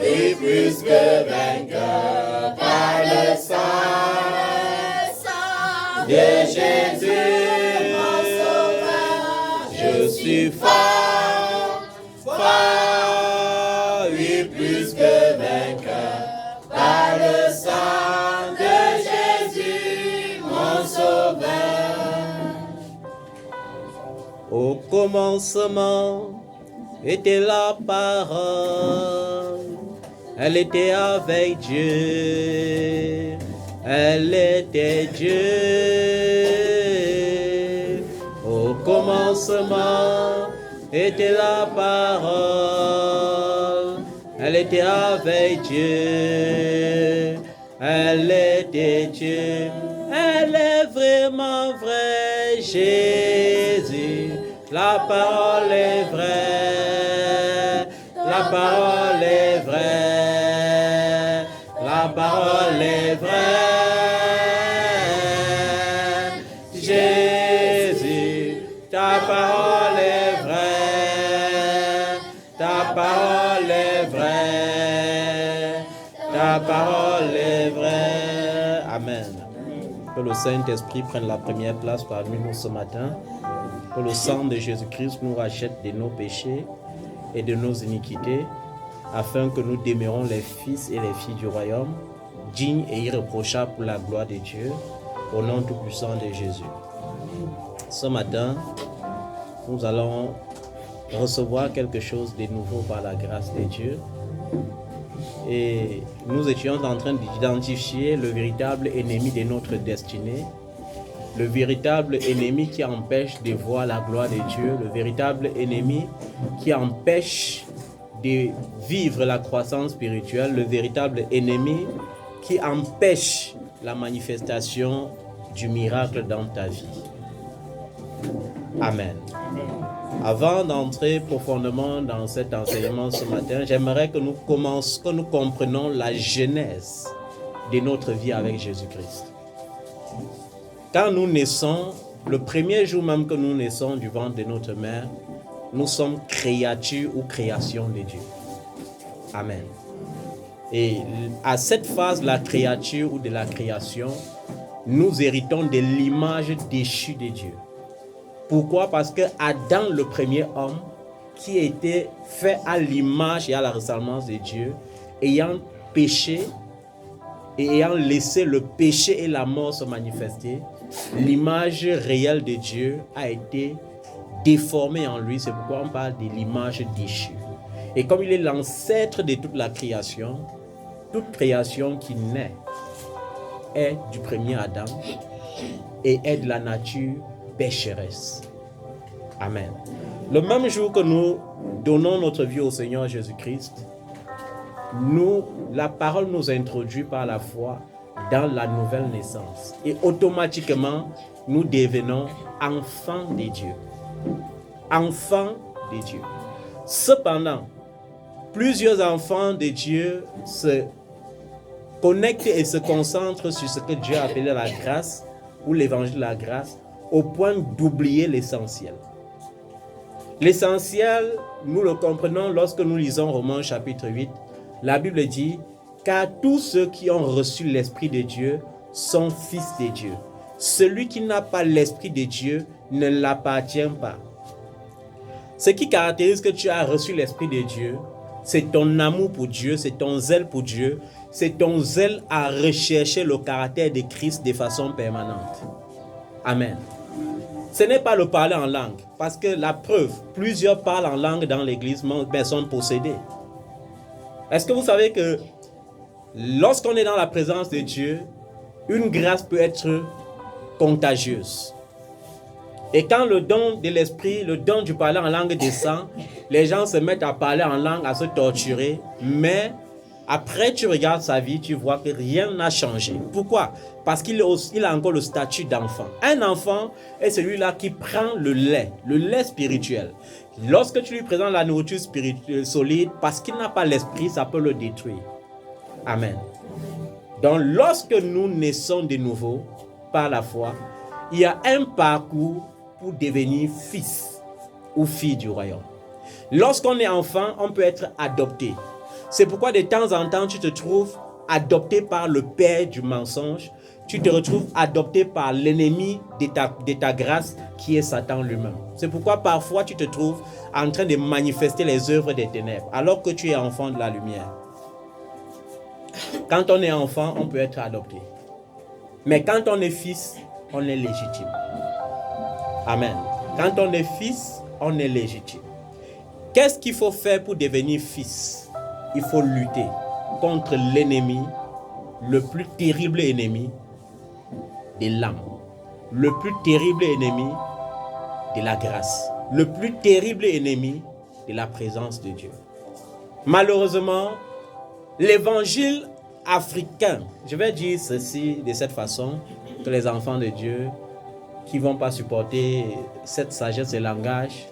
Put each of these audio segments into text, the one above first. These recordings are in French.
Oui, plus que vainqueur par le sang de Jésus, mon sauveur. Je suis fort, fort, oui, plus que vainqueur par le sang de Jésus, mon sauveur. Au commencement était la parole, elle était avec Dieu, elle était Dieu. Au commencement était la parole, elle était avec Dieu, elle était Dieu. Elle est vraiment vraie, Jésus. La parole est vraie, la parole est vraie, la parole est vraie. Jésus, ta parole est vraie, ta parole est vraie, ta parole est vraie. Amen. Que le Saint-Esprit prenne la première place parmi nous ce matin. Que le sang de Jésus-Christ nous rachète de nos péchés et de nos iniquités, afin que nous demeurons les fils et les filles du royaume, dignes et irréprochables pour la gloire de Dieu, au nom tout-puissant de Jésus. Ce matin, nous allons recevoir quelque chose de nouveau par la grâce de Dieu. Et nous étions en train d'identifier le véritable ennemi de notre destinée, le véritable ennemi qui empêche de voir la gloire de Dieu, le véritable ennemi qui empêche de vivre la croissance spirituelle, le véritable ennemi qui empêche la manifestation du miracle dans ta vie. Amen. Avant d'entrer profondément dans cet enseignement ce matin, j'aimerais que nous comprenions la genèse de notre vie avec Jésus-Christ. Quand nous naissons, le premier jour même que nous naissons du ventre de notre mère, nous sommes créatures ou création de Dieu. Amen. Et à cette phase de la créature ou de la création, nous héritons de l'image déchue de Dieu. Pourquoi? Parce que Adam, le premier homme, qui était fait à l'image et à la ressemblance de Dieu, ayant péché et ayant laissé le péché et la mort se manifester, l'image réelle de Dieu a été déformée en lui. C'est pourquoi on parle de l'image déchue. Et comme il est l'ancêtre de toute la création, toute création qui naît est du premier Adam et est de la nature pécheresse. Amen. Le même jour que nous donnons notre vie au Seigneur Jésus-Christ, la parole nous introduit par la foi dans la nouvelle naissance. Et automatiquement, nous devenons enfants de Dieu. Enfants de Dieu. Cependant, plusieurs enfants de Dieu se connectent et se concentrent sur ce que Dieu a appelé la grâce ou l'évangile de la grâce, au point d'oublier l'essentiel. L'essentiel, nous le comprenons lorsque nous lisons Romains chapitre 8. La Bible dit: car tous ceux qui ont reçu l'Esprit de Dieu sont fils de Dieu. Celui qui n'a pas l'Esprit de Dieu ne l'appartient pas. Ce qui caractérise que tu as reçu l'Esprit de Dieu, c'est ton amour pour Dieu, c'est ton zèle pour Dieu, c'est ton zèle à rechercher le caractère de Christ de façon permanente. Amen. Ce n'est pas le parler en langue, parce que la preuve, plusieurs parlent en langue dans l'église, mais sont possédés. Est-ce que vous savez que lorsqu'on est dans la présence de Dieu, une grâce peut être contagieuse. Et quand le don de l'esprit, le don du parler en langue descend, les gens se mettent à parler en langue, à se torturer, mais après tu regardes sa vie, tu vois que rien n'a changé. Pourquoi? Parce qu'il a encore le statut d'enfant. Un enfant est celui-là qui prend le lait spirituel. Lorsque tu lui présentes la nourriture spirituelle solide, parce qu'il n'a pas l'esprit, ça peut le détruire. Amen. Donc lorsque nous naissons de nouveau par la foi, il y a un parcours pour devenir fils ou fille du royaume. Lorsqu'on est enfant, on peut être adopté. C'est pourquoi de temps en temps, tu te trouves adopté par le père du mensonge. Tu te retrouves adopté par l'ennemi de ta grâce qui est Satan lui-même. C'est pourquoi parfois tu te trouves en train de manifester les œuvres des ténèbres alors que tu es enfant de la lumière. Quand on est enfant, on peut être adopté. Mais quand on est fils, on est légitime. Amen. Quand on est fils, on est légitime. Qu'est-ce qu'il faut faire pour devenir fils? Il faut lutter contre l'ennemi, le plus terrible ennemi de l'âme, le plus terrible ennemi de la grâce, le plus terrible ennemi de la présence de Dieu. Malheureusement, l'évangile africain, je vais dire ceci de cette façon, que les enfants de Dieu qui ne vont pas supporter cette sagesse et langage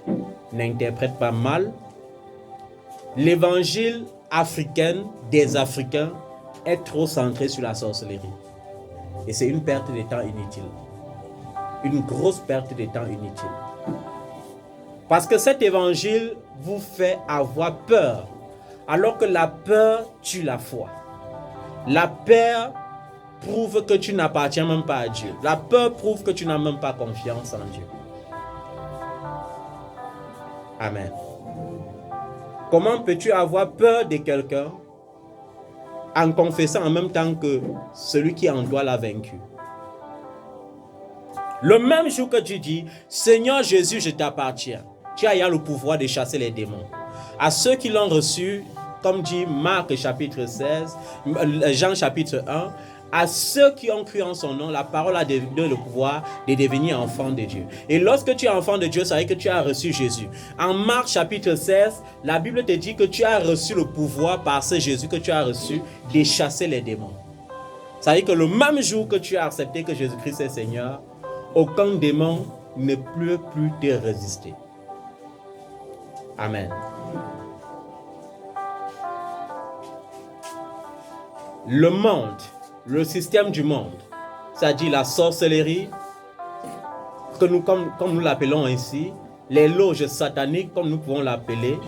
n'interprètent pas mal. L'évangile africain des Africains est trop centré sur la sorcellerie. Et c'est une perte de temps inutile. Une grosse perte de temps inutile. Parce que cet évangile vous fait avoir peur. Alors que la peur tue la foi. La peur prouve que tu n'appartiens même pas à Dieu. La peur prouve que tu n'as même pas confiance en Dieu. Amen. Comment peux-tu avoir peur de quelqu'un en confessant en même temps que celui qui est en toi l'a vaincu? Le même jour que tu dis, Seigneur Jésus, je t'appartiens, tu as le pouvoir de chasser les démons. À ceux qui l'ont reçu, comme dit Marc chapitre 16, Jean chapitre 1, à ceux qui ont cru en son nom, la parole a donné le pouvoir de devenir enfant de Dieu. Et lorsque tu es enfant de Dieu, ça veut dire que tu as reçu Jésus. En Marc chapitre 16, la Bible te dit que tu as reçu le pouvoir par ce Jésus que tu as reçu de chasser les démons. Ça veut dire que le même jour que tu as accepté que Jésus-Christ est Seigneur, aucun démon ne peut plus te résister. Amen. Le monde, le système du monde, c'est-à-dire la sorcellerie, comme nous l'appelons ainsi, les loges sataniques, comme nous pouvons l'appeler,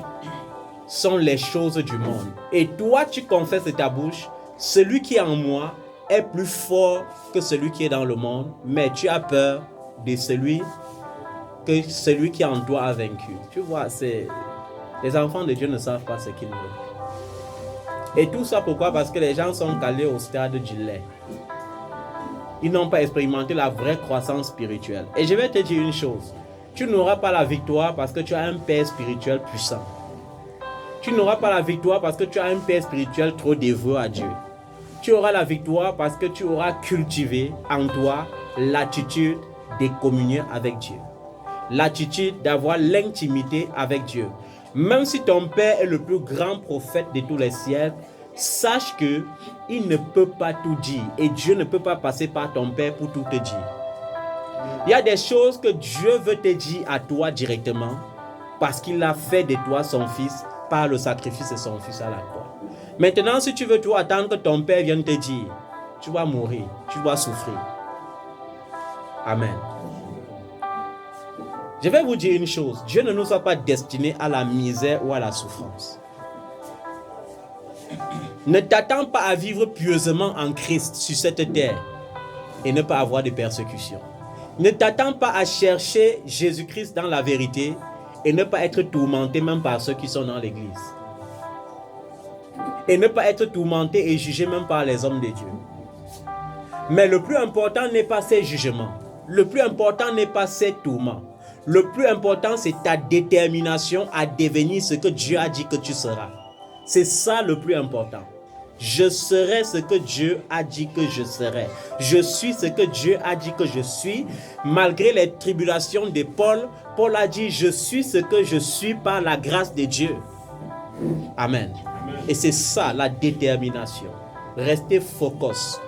sont les choses du monde. Et toi, tu confesses de ta bouche, celui qui est en moi est plus fort que celui qui est dans le monde, mais tu as peur de celui qui en toi a vaincu. Tu vois, les enfants de Dieu ne savent pas ce qu'ils veulent. Et tout ça pourquoi? Parce que les gens sont calés au stade du lait. Ils n'ont pas expérimenté la vraie croissance spirituelle. Et je vais te dire une chose. Tu n'auras pas la victoire parce que tu as un père spirituel puissant. Tu n'auras pas la victoire parce que tu as un père spirituel trop dévoué à Dieu. Tu auras la victoire parce que tu auras cultivé en toi l'attitude de communier avec Dieu. L'attitude d'avoir l'intimité avec Dieu. Même si ton père est le plus grand prophète de tous les siècles, sache que il ne peut pas tout dire et Dieu ne peut pas passer par ton père pour tout te dire. Il y a des choses que Dieu veut te dire à toi directement parce qu'il a fait de toi son fils par le sacrifice de son fils à la croix. Maintenant, si tu veux toi attendre que ton père vienne te dire, tu vas mourir, tu vas souffrir. Amen. Je vais vous dire une chose, Dieu ne nous a pas destinés à la misère ou à la souffrance. Ne t'attends pas à vivre pieusement en Christ sur cette terre et ne pas avoir de persécutions. Ne t'attends pas à chercher Jésus-Christ dans la vérité et ne pas être tourmenté même par ceux qui sont dans l'église. Et ne pas être tourmenté et jugé même par les hommes de Dieu. Mais le plus important n'est pas ces jugements. Le plus important n'est pas ces tourments. Le plus important, c'est ta détermination à devenir ce que Dieu a dit que tu seras. C'est ça le plus important. Je serai ce que Dieu a dit que je serai. Je suis ce que Dieu a dit que je suis. Malgré les tribulations de Paul, Paul a dit, je suis ce que je suis par la grâce de Dieu. Amen. Et c'est ça la détermination. Restez focus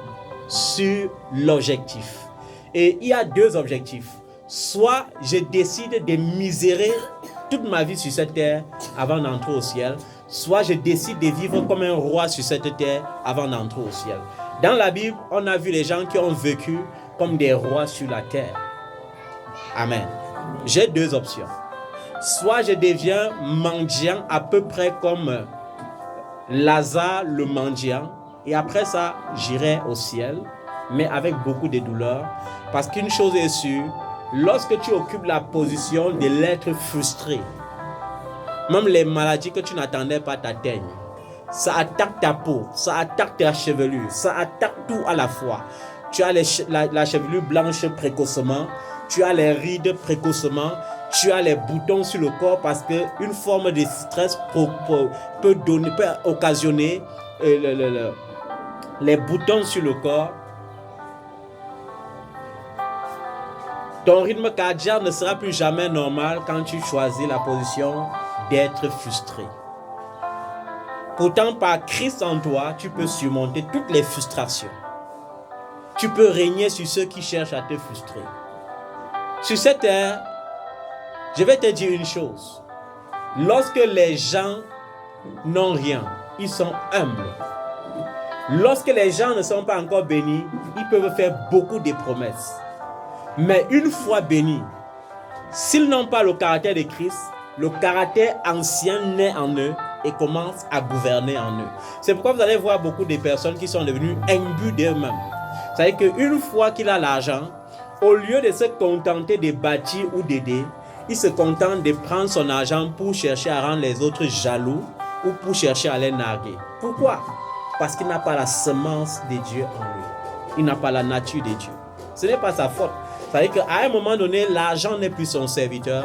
sur l'objectif. Et il y a deux objectifs. Soit je décide de misérer toute ma vie sur cette terre avant d'entrer au ciel, soit je décide de vivre comme un roi sur cette terre avant d'entrer au ciel. Dans la Bible, on a vu les gens qui ont vécu comme des rois sur la terre. Amen. J'ai deux options. Soit je deviens mendiant à peu près comme Lazare le mendiant, et après ça, j'irai au ciel, mais avec beaucoup de douleurs, parce qu'une chose est sûre, lorsque tu occupes la position de l'être frustré, même les maladies que tu n'attendais pas t'atteignent. Ça attaque ta peau, ça attaque ta chevelure, ça attaque tout à la fois. Tu as la chevelure blanche précocement, tu as les rides précocement, tu as les boutons sur le corps parce qu'une forme de stress peut occasionner les boutons sur le corps. Ton rythme cardiaque ne sera plus jamais normal quand tu choisis la position d'être frustré. Pourtant, par Christ en toi, tu peux surmonter toutes les frustrations. Tu peux régner sur ceux qui cherchent à te frustrer. Sur cette terre, je vais te dire une chose. Lorsque les gens n'ont rien, ils sont humbles. Lorsque les gens ne sont pas encore bénis, ils peuvent faire beaucoup de promesses. Mais une fois bénis, s'ils n'ont pas le caractère de Christ, le caractère ancien naît en eux et commence à gouverner en eux. C'est pourquoi vous allez voir beaucoup de personnes qui sont devenues imbues d'eux-mêmes. C'est-à-dire qu'une fois qu'il a l'argent, au lieu de se contenter de bâtir ou d'aider, il se contente de prendre son argent pour chercher à rendre les autres jaloux ou pour chercher à les narguer. Pourquoi? Parce qu'il n'a pas la semence de Dieu en lui. Il n'a pas la nature de Dieu. Ce n'est pas sa faute. C'est-à-dire qu'à un moment donné, l'argent n'est plus son serviteur,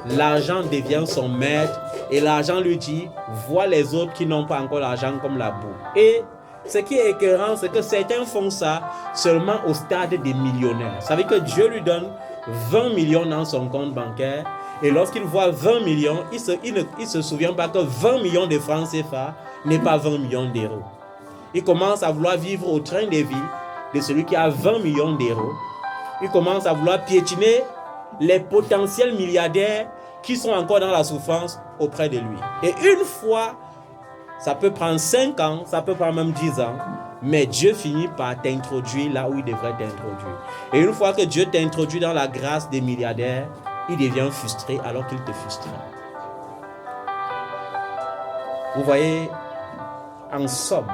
l'argent devient son maître et l'argent lui dit, vois les autres qui n'ont pas encore l'argent comme la boue. Et ce qui est écœurant, c'est que certains font ça seulement au stade des millionnaires. Ça veut dire que Dieu lui donne 20 millions dans son compte bancaire et lorsqu'il voit 20 millions, il ne se souvient pas que 20 millions de francs CFA n'est pas 20 millions d'euros. Il commence à vouloir vivre au train de vie de celui qui a 20 millions d'euros. Il commence à vouloir piétiner les potentiels milliardaires qui sont encore dans la souffrance auprès de lui. Et une fois, ça peut prendre 5 ans, ça peut prendre même 10 ans, mais Dieu finit par t'introduire là où il devrait t'introduire. Et une fois que Dieu t'introduit dans la grâce des milliardaires, il devient frustré alors qu'il te frustre. Vous voyez, en somme,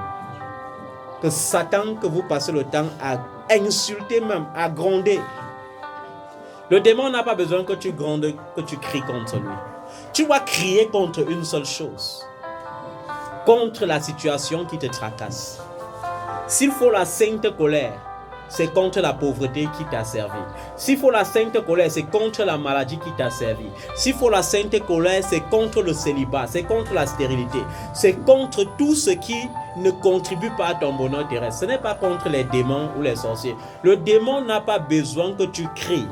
que Satan, que vous passez le temps à insulter même, à gronder. Le démon n'a pas besoin que tu grondes, que tu cries contre lui. Tu dois crier contre une seule chose. Contre la situation qui te tracasse. S'il faut la sainte colère, c'est contre la pauvreté qui t'a servi. S'il faut la sainte colère, c'est contre la maladie qui t'a servi. S'il faut la sainte colère, c'est contre le célibat, c'est contre la stérilité. C'est contre tout ce qui ne contribue pas à ton bonheur terrestre. Ce n'est pas contre les démons ou les sorciers. Le démon n'a pas besoin que tu cries.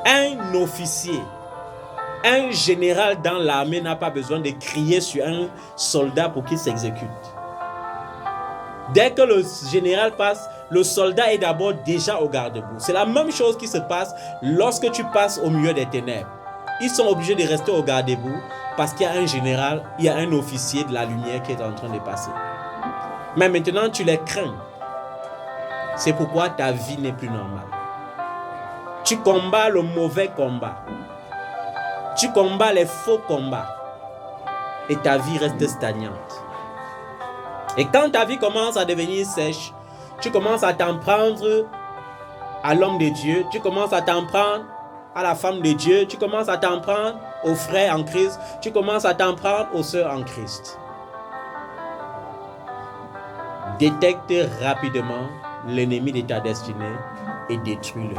Un officier, un général dans l'armée n'a pas besoin de crier sur un soldat pour qu'il s'exécute. Dès que le général passe, le soldat est d'abord déjà au garde-boue. C'est la même chose qui se passe lorsque tu passes au milieu des ténèbres. Ils sont obligés de rester au garde-boue parce qu'il y a un général, il y a un officier de la lumière qui est en train de passer. Mais maintenant, tu les crains. C'est pourquoi ta vie n'est plus normale. Tu combats le mauvais combat. Tu combats les faux combats. Et ta vie reste stagnante. Et quand ta vie commence à devenir sèche, tu commences à t'en prendre à l'homme de Dieu, tu commences à t'en prendre à la femme de Dieu, tu commences à t'en prendre aux frères en Christ, tu commences à t'en prendre aux sœurs en Christ. Détecte rapidement l'ennemi de ta destinée et détruis-le.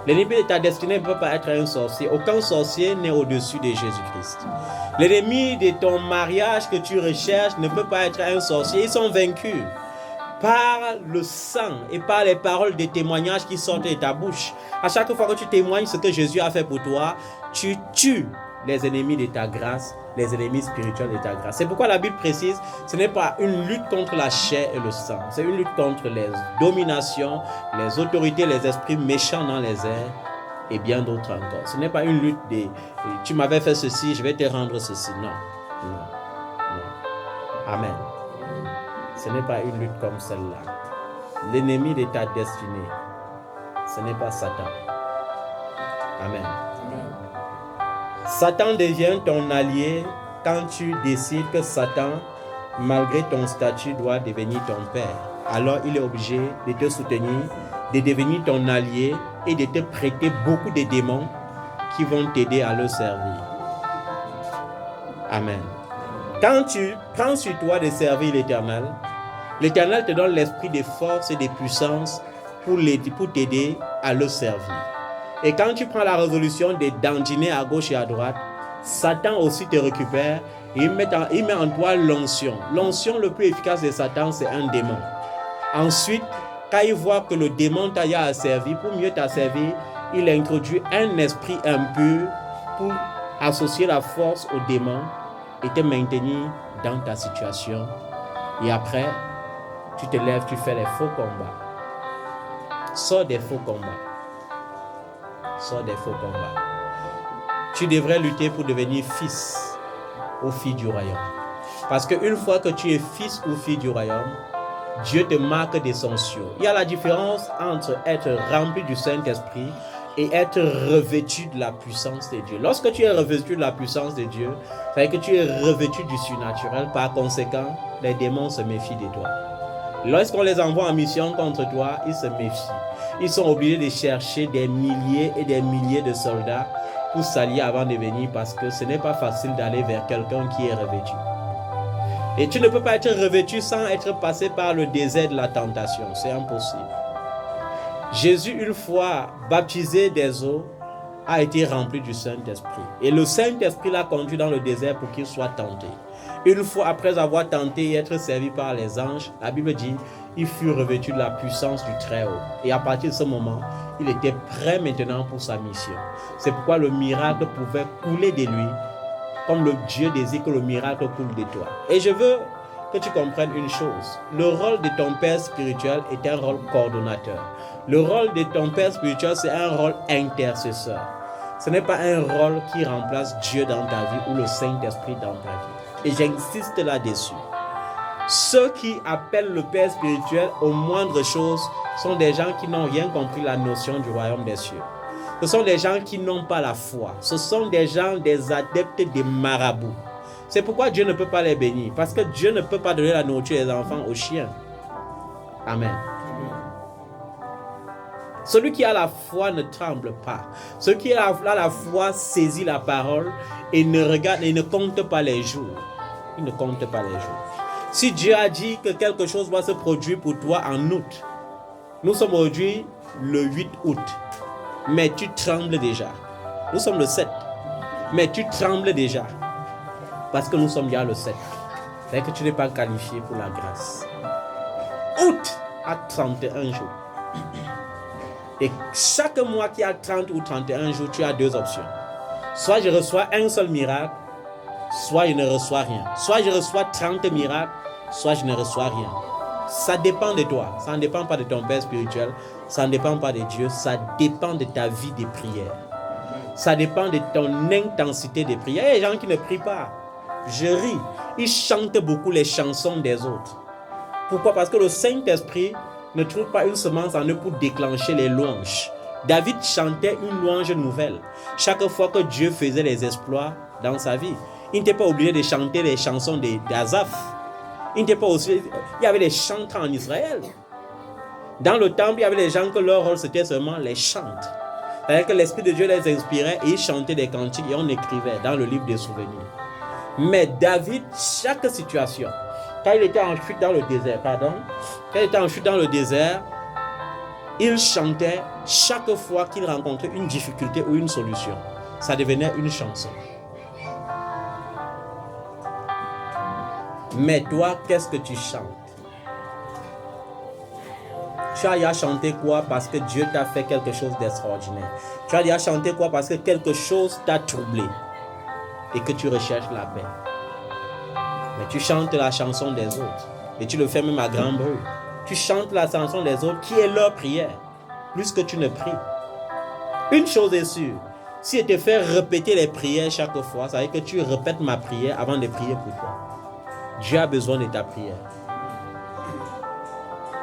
L'ennemi de ta destinée ne peut pas être un sorcier. Aucun sorcier n'est au-dessus de Jésus-Christ. L'ennemi de ton mariage que tu recherches ne peut pas être un sorcier. Ils sont vaincus par le sang et par les paroles de témoignages qui sortent de ta bouche. À chaque fois que tu témoignes ce que Jésus a fait pour toi, tu tues les ennemis de ta grâce, les ennemis spirituels de ta grâce. C'est pourquoi la Bible précise, ce n'est pas une lutte contre la chair et le sang. C'est une lutte contre les dominations, les autorités, les esprits méchants dans les airs et bien d'autres encore. Ce n'est pas une lutte de « tu m'avais fait ceci, je vais te rendre ceci ». Non, non, non. Amen. Ce n'est pas une lutte comme celle-là. L'ennemi de ta destinée, ce n'est pas Satan. Amen. Satan devient ton allié quand tu décides que Satan, malgré ton statut, doit devenir ton père. Alors il est obligé de te soutenir, de devenir ton allié et de te prêter beaucoup de démons qui vont t'aider à le servir. Amen. Quand tu prends sur toi de servir l'Éternel, l'Éternel te donne l'esprit de force et de puissance pour t'aider à le servir. Et quand tu prends la résolution de dandiner à gauche et à droite, Satan aussi te récupère et il met en toi l'onction. L'onction le plus efficace de Satan, c'est un démon. Ensuite, quand il voit que le démon t'a asservi, pour mieux t'asservir, il introduit un esprit impur pour associer la force au démon et te maintenir dans ta situation. Et après, tu te lèves, tu fais les faux combats. Sors des faux combats. Sors des faux combats. Tu devrais lutter pour devenir fils ou fille du royaume. Parce qu'une fois que tu es fils ou fille du royaume, Dieu te marque des sanctions. Il y a la différence entre être rempli du Saint-Esprit et être revêtu de la puissance de Dieu. Lorsque tu es revêtu de la puissance de Dieu, ça veut dire que tu es revêtu du surnaturel. Par conséquent, les démons se méfient de toi. Lorsqu'on les envoie en mission contre toi, ils se méfient. Ils sont obligés de chercher des milliers et des milliers de soldats pour s'allier avant de venir parce que ce n'est pas facile d'aller vers quelqu'un qui est revêtu. Et tu ne peux pas être revêtu sans être passé par le désert de la tentation. C'est impossible. Jésus, une fois baptisé des eaux, a été rempli du Saint-Esprit. Et le Saint-Esprit l'a conduit dans le désert pour qu'il soit tenté. Une fois après avoir tenté et être servi par les anges, la Bible dit, il fut revêtu de la puissance du Très-Haut. Et à partir de ce moment, il était prêt maintenant pour sa mission. C'est pourquoi le miracle pouvait couler de lui, comme le Dieu désire que le miracle coule de toi. Et je veux que tu comprennes une chose. Le rôle de ton père spirituel est un rôle coordonnateur. Le rôle de ton père spirituel, c'est un rôle intercesseur. Ce n'est pas un rôle qui remplace Dieu dans ta vie ou le Saint-Esprit dans ta vie. Et j'insiste là-dessus. Ceux qui appellent le père spirituel aux moindres choses sont des gens qui n'ont rien compris la notion du royaume des cieux. Ce sont des gens qui n'ont pas la foi. Ce sont des gens, des adeptes des marabouts. C'est pourquoi Dieu ne peut pas les bénir. Parce que Dieu ne peut pas donner la nourriture des enfants aux chiens. Amen. Celui qui a la foi ne tremble pas. Celui qui a la foi saisit la parole et ne regarde et ne compte pas les jours. Il ne compte pas les jours. Si Dieu a dit que quelque chose va se produire pour toi en août, nous sommes aujourd'hui le 8 août, mais tu trembles déjà. Nous sommes le 7, mais tu trembles déjà. Parce que nous sommes déjà le 7. C'est que tu n'es pas qualifié pour la grâce. Août a 31 jours. Et chaque mois qui a 30 ou 31 jours, tu as deux options. Soit je reçois un seul miracle, soit je ne reçois rien. Soit je reçois 30 miracles, soit je ne reçois rien. Ça dépend de toi. Ça ne dépend pas de ton père spirituel. Ça ne dépend pas de Dieu. Ça dépend de ta vie de prière. Ça dépend de ton intensité de prière. Il y a des gens qui ne prient pas. Je ris. Ils chantent beaucoup les chansons des autres. Pourquoi? Parce que le Saint-Esprit ne trouve pas une semence en eux pour déclencher les louanges. David chantait une louange nouvelle. Chaque fois que Dieu faisait les exploits dans sa vie, il n'était pas obligé de chanter les chansons d'Asaph. Il y avait des chanteurs en Israël. Dans le temple, il y avait des gens que leur rôle c'était seulement les chantes. C'est-à-dire que l'Esprit de Dieu les inspirait et ils chantaient des cantiques et on écrivait dans le livre des souvenirs. Mais David, chaque situation, quand il était en fuite dans le désert, il chantait chaque fois qu'il rencontrait une difficulté ou une solution. Ça devenait une chanson. Mais toi, qu'est-ce que tu chantes? Tu as déjà chanté quoi parce que Dieu t'a fait quelque chose d'extraordinaire? Tu as déjà chanté quoi parce que quelque chose t'a troublé et que tu recherches la paix? Mais tu chantes la chanson des autres et tu le fais même à grand bruit. Tu chantes la chanson des autres qui est leur prière plus que tu ne pries. Une chose est sûre, si je te fais répéter les prières chaque fois, ça veut dire que tu répètes ma prière avant de prier pour toi. Dieu a besoin de ta prière.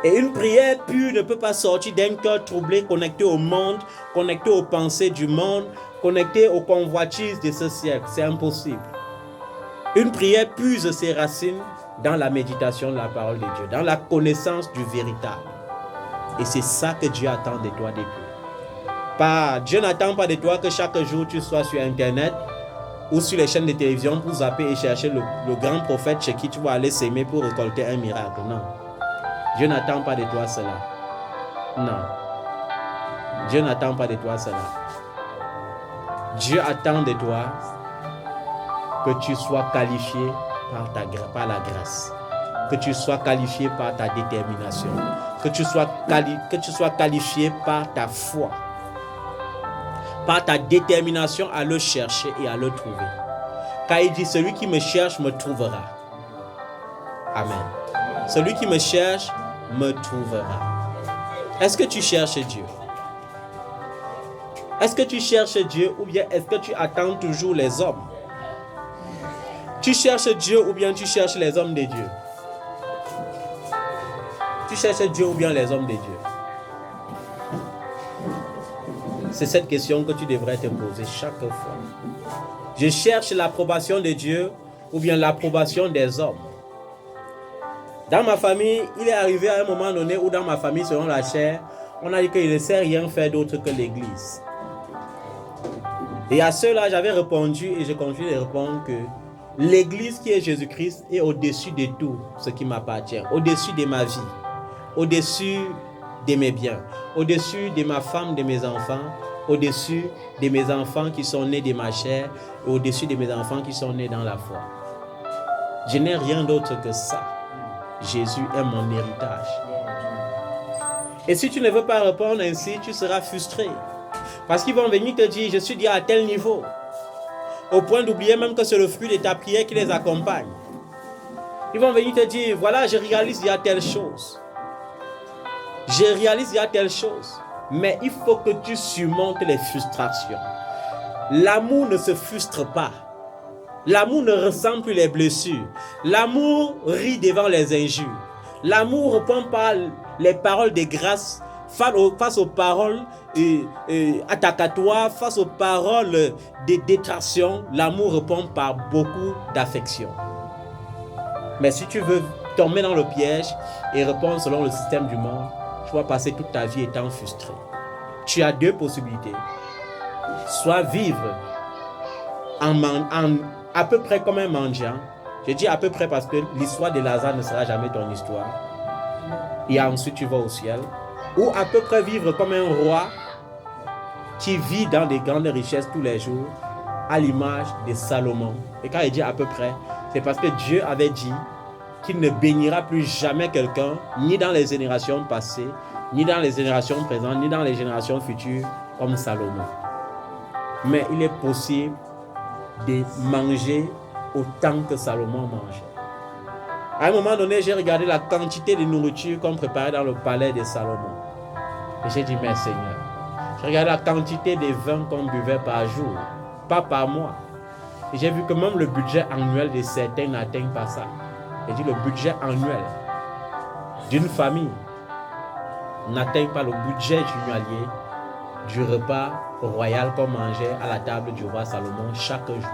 Et une prière pure ne peut pas sortir d'un cœur troublé, connecté au monde, connecté aux pensées du monde, connecté aux convoitises de ce siècle. C'est impossible. Une prière puise ses racines dans la méditation de la parole de Dieu, dans la connaissance du véritable. Et c'est ça que Dieu attend de toi depuis. Dieu n'attend pas de toi que chaque jour tu sois sur Internet ou sur les chaînes de télévision pour zapper et chercher le grand prophète chez qui tu vas aller s'aimer pour récolter un miracle. Non. Dieu n'attend pas de toi cela. Non. Dieu n'attend pas de toi cela. Dieu attend de toi que tu sois qualifié par la grâce. Que tu sois qualifié par ta détermination. Que tu sois qualifié par ta foi. Par ta détermination à le chercher et à le trouver. Car il dit, celui qui me cherche me trouvera. Amen. Celui qui me cherche me trouvera. Est-ce que tu cherches Dieu? Est-ce que tu cherches Dieu ou bien est-ce que tu attends toujours les hommes? Tu cherches Dieu ou bien tu cherches les hommes de Dieu? Tu cherches Dieu ou bien les hommes de Dieu? C'est cette question que tu devrais te poser chaque fois. Je cherche l'approbation de Dieu ou bien l'approbation des hommes? Dans ma famille, il est arrivé à un moment donné où dans ma famille, selon la chair, on a dit qu'il ne sait rien faire d'autre que l'église. Et à cela, j'avais répondu et je continue de répondre que l'église qui est Jésus-Christ est au-dessus de tout ce qui m'appartient, au-dessus de ma vie, au-dessus de mes biens, au-dessus de ma femme, de mes enfants, au-dessus de mes enfants qui sont nés de ma chair, et au-dessus de mes enfants qui sont nés dans la foi. Je n'ai rien d'autre que ça. Jésus est mon héritage. Et si tu ne veux pas répondre ainsi, tu seras frustré. Parce qu'ils vont venir te dire, je suis déjà à tel niveau. Au point d'oublier même que c'est le fruit de ta prière qui les accompagne. Ils vont venir te dire, voilà, je réalise il y a telle chose. Je réalise il y a telle chose. Mais il faut que tu surmontes les frustrations. L'amour ne se frustre pas. L'amour ne ressent plus les blessures. L'amour rit devant les injures. L'amour répond par les paroles de grâce face aux paroles attacatoires, face aux paroles de détraction. L'amour répond par beaucoup d'affection. Mais si tu veux tomber dans le piège et répondre selon le système du monde, tu vas passer toute ta vie étant frustré. Tu as deux possibilités. Soit vivre à peu près comme un mendiant. Je dis à peu près parce que l'histoire de Lazare ne sera jamais ton histoire. Et ensuite tu vas au ciel. Ou à peu près vivre comme un roi qui vit dans des grandes richesses tous les jours, à l'image de Salomon. Et quand il dit à peu près, c'est parce que Dieu avait dit qu'il ne bénira plus jamais quelqu'un, ni dans les générations passées, ni dans les générations présentes, ni dans les générations futures, comme Salomon. Mais il est possible de manger autant que Salomon mangeait. À un moment donné, j'ai regardé la quantité de nourriture qu'on préparait dans le palais de Salomon. Et j'ai dit, mais Seigneur, j'ai regardé la quantité de vin qu'on buvait par jour, pas par mois. Et j'ai vu que même le budget annuel de certains n'atteint pas ça. J'ai dit, le budget annuel d'une famille n'atteint pas le budget journalier du repas royal qu'on mangeait à la table du roi Salomon chaque jour,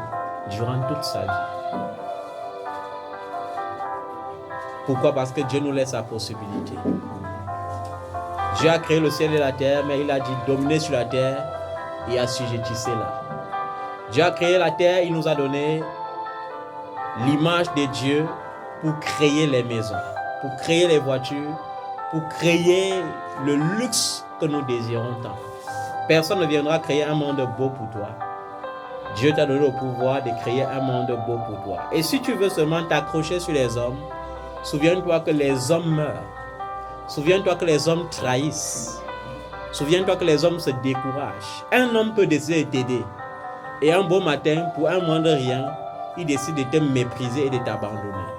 durant toute sa vie. Pourquoi? Parce que Dieu nous laisse la possibilité. Dieu a créé le ciel et la terre, mais il a dit dominez sur la terre et assujettissez-la. Dieu a créé la terre, il nous a donné l'image de Dieu pour créer les maisons, pour créer les voitures, pour créer le luxe que nous désirons tant. Personne ne viendra créer un monde beau pour toi. Dieu t'a donné le pouvoir de créer un monde beau pour toi. Et si tu veux seulement t'accrocher sur les hommes, souviens-toi que les hommes meurent. Souviens-toi que les hommes trahissent. Souviens-toi que les hommes se découragent. Un homme peut décider de t'aider. Et un beau matin, pour un moindre rien, il décide de te mépriser et de t'abandonner.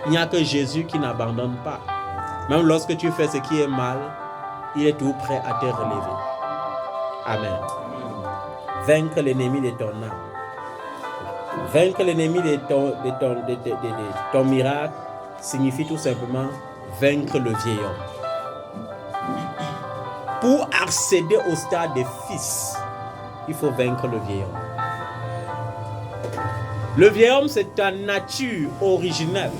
Il n'y a que Jésus qui n'abandonne pas. Même lorsque tu fais ce qui est mal, il est tout prêt à te relever. Amen. Vaincre l'ennemi de ton âme. Vaincre l'ennemi de ton miracle signifie tout simplement vaincre le vieil homme. Pour accéder au stade de fils, il faut vaincre le vieil homme. Le vieil homme, c'est ta nature originelle.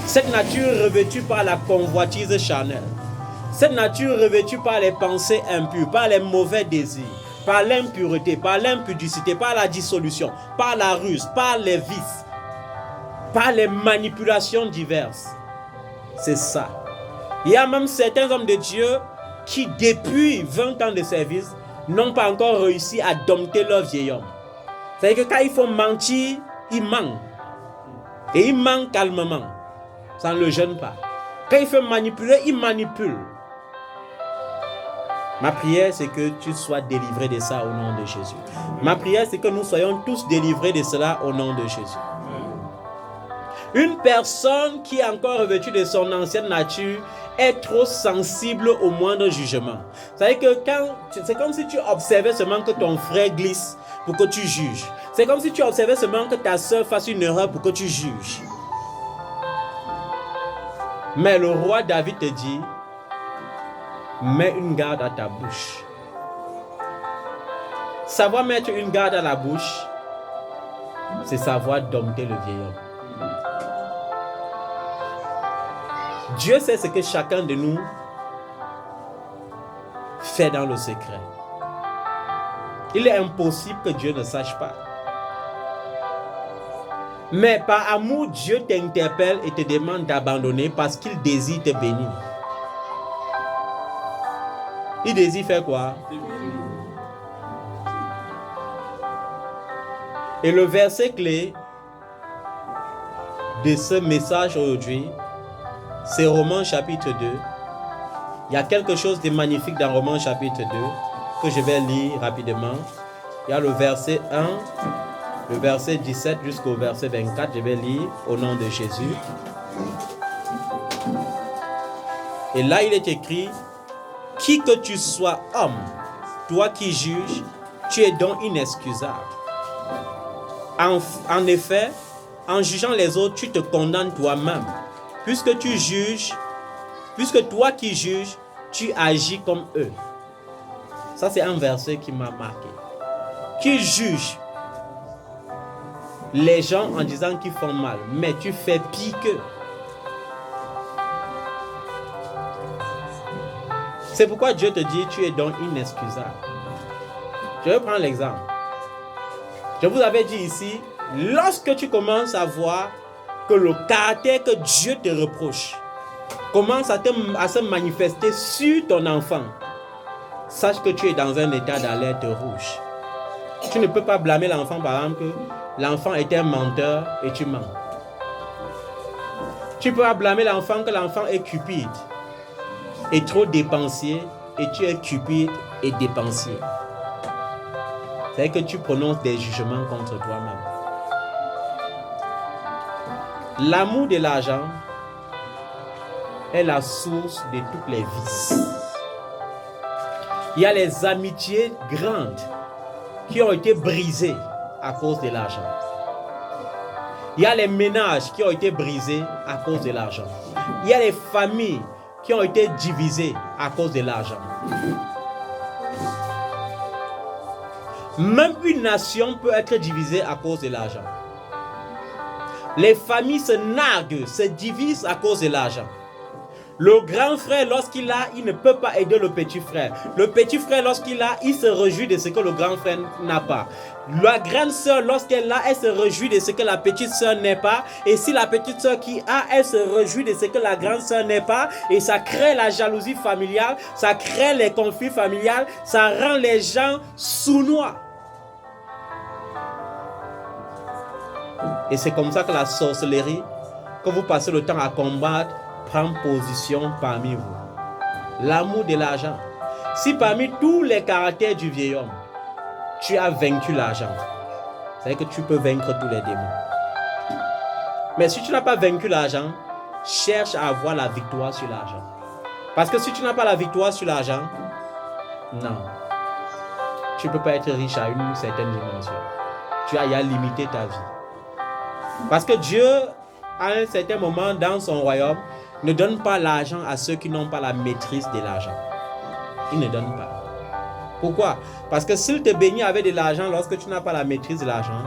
Cette nature revêtue par la convoitise charnelle. Cette nature revêtue par les pensées impures, par les mauvais désirs, par l'impureté, par l'impudicité, par la dissolution, par la ruse, par les vices, par les manipulations diverses. C'est ça. Il y a même certains hommes de Dieu qui, depuis 20 ans de service, n'ont pas encore réussi à dompter leur vieil homme. C'est-à-dire que quand il faut mentir, il ment. Et il ment calmement. Ça ne le gêne pas. Quand il faut manipuler, il manipule. Ma prière, c'est que tu sois délivré de ça au nom de Jésus. Ma prière, c'est que nous soyons tous délivrés de cela au nom de Jésus. Une personne qui est encore revêtue de son ancienne nature est trop sensible au moindre jugement. C'est-à-dire que c'est comme si tu observais seulement que ton frère glisse pour que tu juges. C'est comme si tu observais seulement que ta soeur fasse une erreur pour que tu juges. Mais le roi David te dit, mets une garde à ta bouche. Savoir mettre une garde à la bouche, c'est savoir dompter le vieil homme. Dieu sait ce que chacun de nous fait dans le secret. Il est impossible que Dieu ne sache pas. Mais par amour, Dieu t'interpelle et te demande d'abandonner parce qu'il désire te bénir. Il désire faire quoi? Et le verset clé de ce message aujourd'hui, c'est Romains chapitre 2. Il y a quelque chose de magnifique dans Romains chapitre 2 que je vais lire rapidement. Il y a le verset 1, le verset 17 jusqu'au verset 24. Je vais lire au nom de Jésus. Et là, il est écrit, « Qui que tu sois homme, toi qui juges, tu es donc inexcusable. En effet, en jugeant les autres, tu te condamnes toi-même. Puisque toi qui juges, tu agis comme eux. » Ça, c'est un verset qui m'a marqué. Qui juge les gens en disant qu'ils font mal, mais tu fais pire qu'eux. C'est pourquoi Dieu te dit, tu es donc inexcusable. Je vais prendre l'exemple. Je vous avais dit ici, lorsque tu commences à voir que le caractère que Dieu te reproche commence à se manifester sur ton enfant, sache que tu es dans un état d'alerte rouge. Tu ne peux pas blâmer l'enfant, par exemple, que l'enfant est un menteur et tu mens. Tu peux pas blâmer l'enfant que l'enfant est cupide et trop dépensier et tu es cupide et dépensier. C'est que tu prononces des jugements contre toi-même. L'amour de l'argent est la source de toutes les vices. Il y a les amitiés grandes qui ont été brisées à cause de l'argent. Il y a les ménages qui ont été brisés à cause de l'argent. Il y a les familles qui ont été divisées à cause de l'argent. Même une nation peut être divisée à cause de l'argent. Les familles se narguent, se divisent à cause de l'argent. Le grand frère, lorsqu'il a, il ne peut pas aider le petit frère. Le petit frère, lorsqu'il a, il se réjouit de ce que le grand frère n'a pas. La grande sœur, lorsqu'elle a, elle se réjouit de ce que la petite sœur n'est pas. Et si la petite sœur qui a, elle se réjouit de ce que la grande sœur n'est pas. Et ça crée la jalousie familiale, ça crée les conflits familiales, ça rend les gens sournois. Et c'est comme ça que la sorcellerie, que vous passez le temps à combattre, prend position parmi vous. L'amour de l'argent. Si parmi tous les caractères du vieil homme, tu as vaincu l'argent, c'est que tu peux vaincre tous les démons. Mais si tu n'as pas vaincu l'argent, cherche à avoir la victoire sur l'argent. Parce que si tu n'as pas la victoire sur l'argent, non. Tu ne peux pas être riche à une certaine dimension. Tu as à limiter ta vie. Parce que Dieu, à un certain moment dans son royaume, ne donne pas l'argent à ceux qui n'ont pas la maîtrise de l'argent. Il ne donne pas. Pourquoi? Parce que s'il te bénit avec de l'argent lorsque tu n'as pas la maîtrise de l'argent,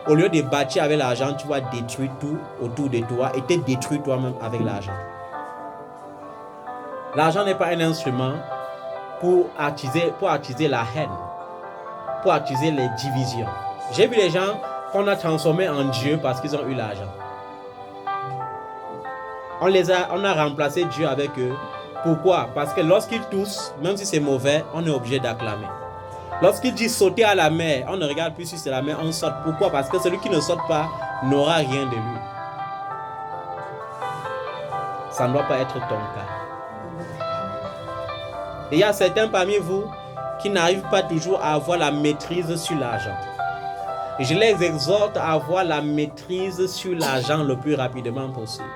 au lieu de bâtir avec l'argent, tu vas détruire tout autour de toi et te détruire toi-même avec l'argent. L'argent n'est pas un instrument pour attiser la haine, pour attiser les divisions. J'ai vu les gens qu'on a transformés en Dieu parce qu'ils ont eu l'argent. On a remplacé Dieu avec eux. Pourquoi? Parce que lorsqu'ils toussent, même si c'est mauvais, on est obligé d'acclamer. Lorsqu'il dit sauter à la mer, on ne regarde plus si c'est la mer, on saute. Pourquoi? Parce que celui qui ne saute pas n'aura rien de lui. Ça ne doit pas être ton cas. Et il y a certains parmi vous qui n'arrivent pas toujours à avoir la maîtrise sur l'argent. Et je les exhorte à avoir la maîtrise sur l'argent le plus rapidement possible.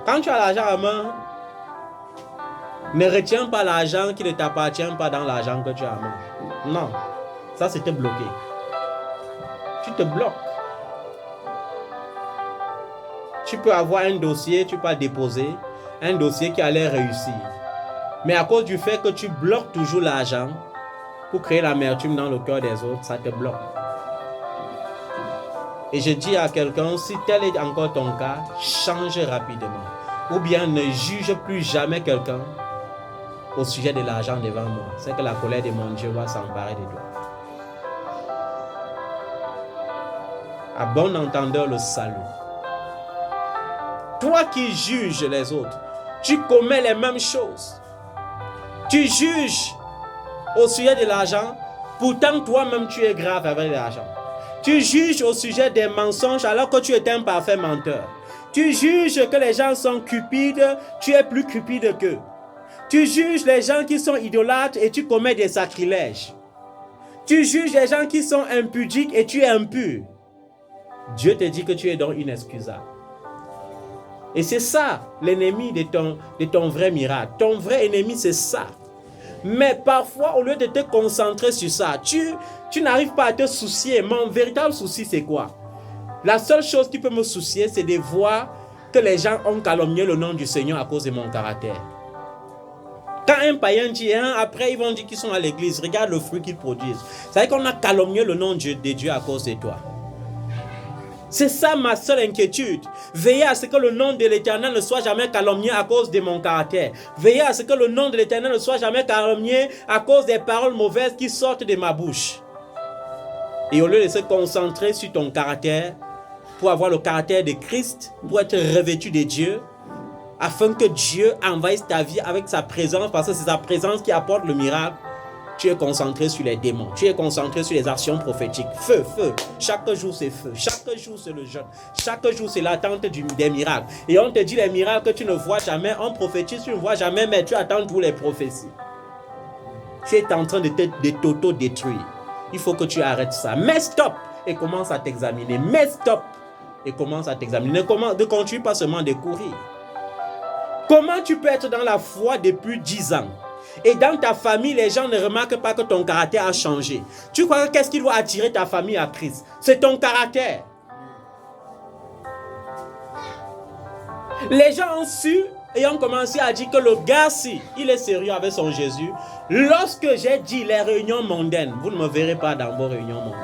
Quand tu as l'argent à main, ne retiens pas l'argent qui ne t'appartient pas dans l'argent que tu as à main. Non, ça c'est te bloquer. Tu te bloques. Tu peux avoir un dossier, tu peux déposer un dossier qui allait réussir. Mais à cause du fait que tu bloques toujours l'argent pour créer l'amertume dans le cœur des autres, ça te bloque. Et je dis à quelqu'un, si tel est encore ton cas, change rapidement. Ou bien ne juge plus jamais quelqu'un au sujet de l'argent devant moi. C'est que la colère de mon Dieu va s'emparer de toi. À bon entendeur le salut. Toi qui juges les autres, tu commets les mêmes choses. Tu juges au sujet de l'argent, pourtant toi-même tu es grave avec l'argent. Tu juges au sujet des mensonges alors que tu es un parfait menteur. Tu juges que les gens sont cupides, tu es plus cupide qu'eux. Tu juges les gens qui sont idolâtres et tu commets des sacrilèges. Tu juges les gens qui sont impudiques et tu es impur. Dieu te dit que tu es donc inexcusable. Et c'est ça l'ennemi de ton vrai miracle. Ton vrai ennemi, c'est ça. Mais parfois, au lieu de te concentrer sur ça, tu n'arrives pas à te soucier. Mon véritable souci, c'est quoi? La seule chose qui peut me soucier, c'est de voir que les gens ont calomnié le nom du Seigneur à cause de mon caractère. Quand un païen dit, après ils vont dire qu'ils sont à l'église, regarde le fruit qu'ils produisent. C'est vrai qu'on a calomnié le nom de Dieu à cause de toi. C'est ça ma seule inquiétude. Veillez à ce que le nom de l'Éternel ne soit jamais calomnié à cause de mon caractère. Veillez à ce que le nom de l'Éternel ne soit jamais calomnié à cause des paroles mauvaises qui sortent de ma bouche. Et au lieu de se concentrer sur ton caractère, pour avoir le caractère de Christ, pour être revêtu de Dieu, afin que Dieu envahisse ta vie avec sa présence, parce que c'est sa présence qui apporte le miracle, tu es concentré sur les démons, tu es concentré sur les actions prophétiques. Feu, feu. Chaque jour c'est feu, chaque jour c'est le jeûne, chaque jour c'est l'attente des miracles. Et on te dit les miracles que tu ne vois jamais, on prophétise, tu ne vois jamais, mais tu attends tous les prophéties. Tu es en train de t'auto-détruire. Il faut que tu arrêtes ça. Mais stop et commence à t'examiner. Mais stop et commence à t'examiner. Ne continue pas seulement de courir. Comment tu peux être dans la foi depuis 10 ans? Et dans ta famille, les gens ne remarquent pas que ton caractère a changé. Tu crois que qu'est-ce qui doit attirer ta famille à Christ? C'est ton caractère. Les gens ont su et ont commencé à dire que le gars-ci, il est sérieux avec son Jésus. Lorsque j'ai dit les réunions mondaines, vous ne me verrez pas dans vos réunions mondaines.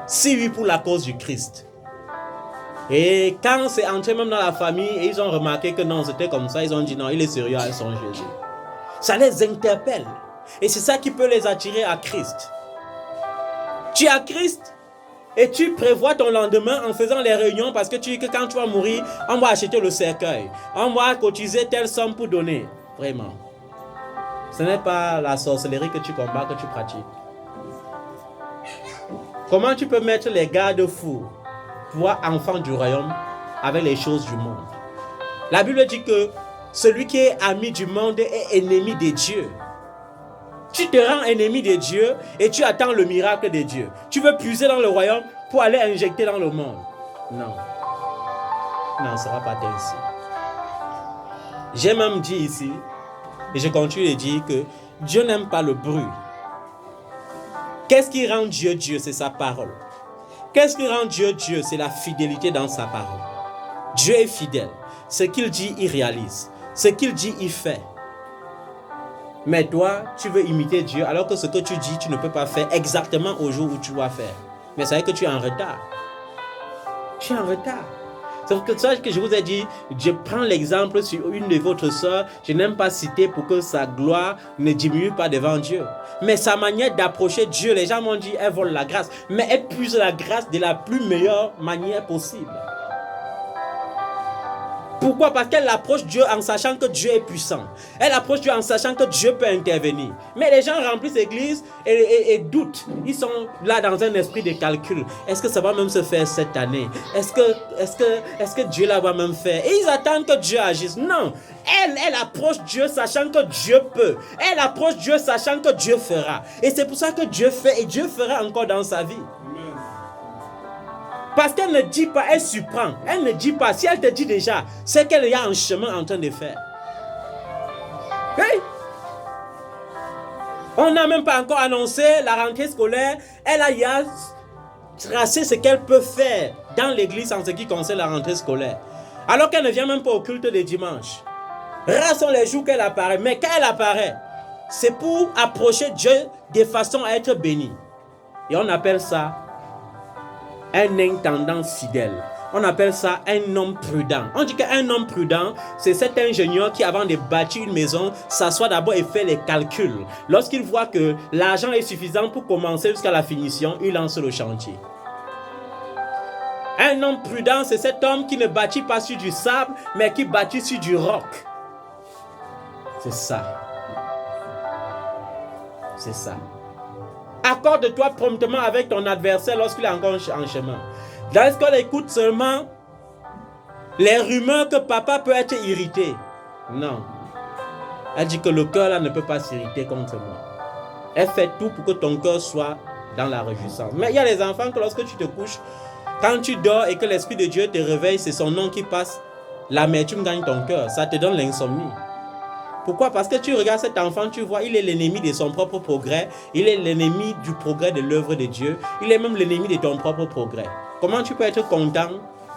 Si oui, pour la cause du Christ. Et quand c'est entré même dans la famille, et ils ont remarqué que non, c'était comme ça, ils ont dit non, il est sérieux avec son Jésus. Ça les interpelle. Et c'est ça qui peut les attirer à Christ. Tu es à Christ et tu prévois ton lendemain en faisant les réunions parce que tu dis que quand tu vas mourir, on va acheter le cercueil. On va cotiser telle somme pour donner. Vraiment. Ce n'est pas la sorcellerie que tu combats, que tu pratiques. Comment tu peux mettre les garde-fous, toi, enfant du royaume, avec les choses du monde? La Bible dit que celui qui est ami du monde est ennemi de Dieu. Tu te rends ennemi de Dieu et tu attends le miracle de Dieu. Tu veux puiser dans le royaume pour aller injecter dans le monde. Non. Non, ça ne sera pas ainsi. J'ai même dit ici, et je continue de dire que Dieu n'aime pas le bruit. Qu'est-ce qui rend Dieu Dieu? C'est sa parole. Qu'est-ce qui rend Dieu Dieu? C'est la fidélité dans sa parole. Dieu est fidèle. Ce qu'il dit, il réalise. Ce qu'il dit, il fait. Mais toi, tu veux imiter Dieu alors que ce que tu dis, tu ne peux pas faire exactement au jour où tu dois faire. Mais ça veut dire que tu es en retard. Tu es en retard. C'est pour ça que je vous ai dit, je prends l'exemple sur une de votre soeurs. Je n'aime pas citer pour que sa gloire ne diminue pas devant Dieu. Mais sa manière d'approcher Dieu, les gens m'ont dit, elle vole la grâce. Mais elle puise la grâce de la plus meilleure manière possible. Pourquoi? Parce qu'elle approche Dieu en sachant que Dieu est puissant. Elle approche Dieu en sachant que Dieu peut intervenir. Mais les gens remplissent l'église et doutent. Ils sont là dans un esprit de calcul. Est-ce que ça va même se faire cette année? Est-ce que Dieu la va même faire? Et ils attendent que Dieu agisse. Non. Elle approche Dieu sachant que Dieu peut. Elle approche Dieu sachant que Dieu fera. Et c'est pour ça que Dieu fait et Dieu fera encore dans sa vie. Parce qu'elle ne dit pas, elle surprend. Elle ne dit pas. Si elle te dit déjà, c'est qu'elle est en chemin en train de faire. Hey. On n'a même pas encore annoncé la rentrée scolaire. Elle a tracé ce qu'elle peut faire dans l'église en ce qui concerne la rentrée scolaire. Alors qu'elle ne vient même pas au culte de dimanche. Rares sont les jours qu'elle apparaît. Mais quand elle apparaît, c'est pour approcher Dieu de façon à être béni. Et on appelle ça un intendant fidèle. On appelle ça un homme prudent. On dit qu'un homme prudent, c'est cet ingénieur qui, avant de bâtir une maison, s'assoit d'abord et fait les calculs. Lorsqu'il voit que l'argent est suffisant pour commencer jusqu'à la finition, il lance le chantier. Un homme prudent, c'est cet homme qui ne bâtit pas sur du sable, mais qui bâtit sur du roc. C'est ça. C'est ça. Accorde-toi promptement avec ton adversaire lorsqu'il est encore en chemin. Dans ce qu'on écoute seulement les rumeurs que papa peut être irrité. Non. Elle dit que le cœur là ne peut pas s'irriter contre moi. Elle fait tout pour que ton cœur soit dans la réjouissance. Mais il y a les enfants que lorsque tu te couches, quand tu dors et que l'Esprit de Dieu te réveille, c'est son nom qui passe. L'amertume gagne ton cœur. Ça te donne l'insomnie. Pourquoi? Parce que tu regardes cet enfant, tu vois, il est l'ennemi de son propre progrès. Il est l'ennemi du progrès de l'œuvre de Dieu. Il est même l'ennemi de ton propre progrès. Comment tu peux être content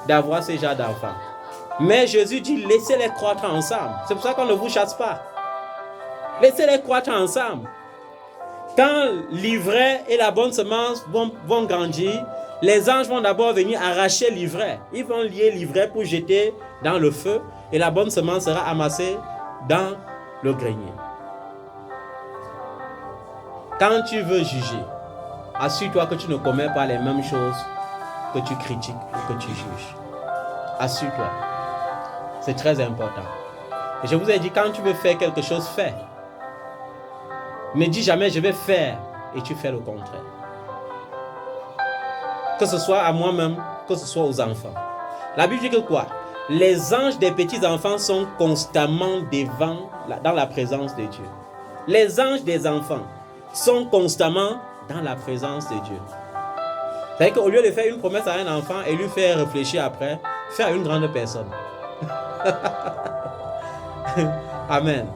d'avoir ce genre d'enfant? Mais Jésus dit, laissez-les croître ensemble. C'est pour ça qu'on ne vous chasse pas. Laissez-les croître ensemble. Quand l'ivraie et la bonne semence vont grandir, les anges vont d'abord venir arracher l'ivraie. Ils vont lier l'ivraie pour jeter dans le feu et la bonne semence sera amassée dans le grenier. Quand tu veux juger, assure-toi que tu ne commets pas les mêmes choses que tu critiques ou que tu juges. Assure-toi. C'est très important. Et je vous ai dit, quand tu veux faire quelque chose, fais. Ne dis jamais je vais faire et tu fais le contraire. Que ce soit à moi-même, que ce soit aux enfants. La Bible dit que quoi? Les anges des petits enfants sont constamment dans la présence de Dieu. Les anges des enfants sont constamment dans la présence de Dieu. C'est-à-dire qu'au lieu de faire une promesse à un enfant et lui faire réfléchir après, faire une grande personne. Amen.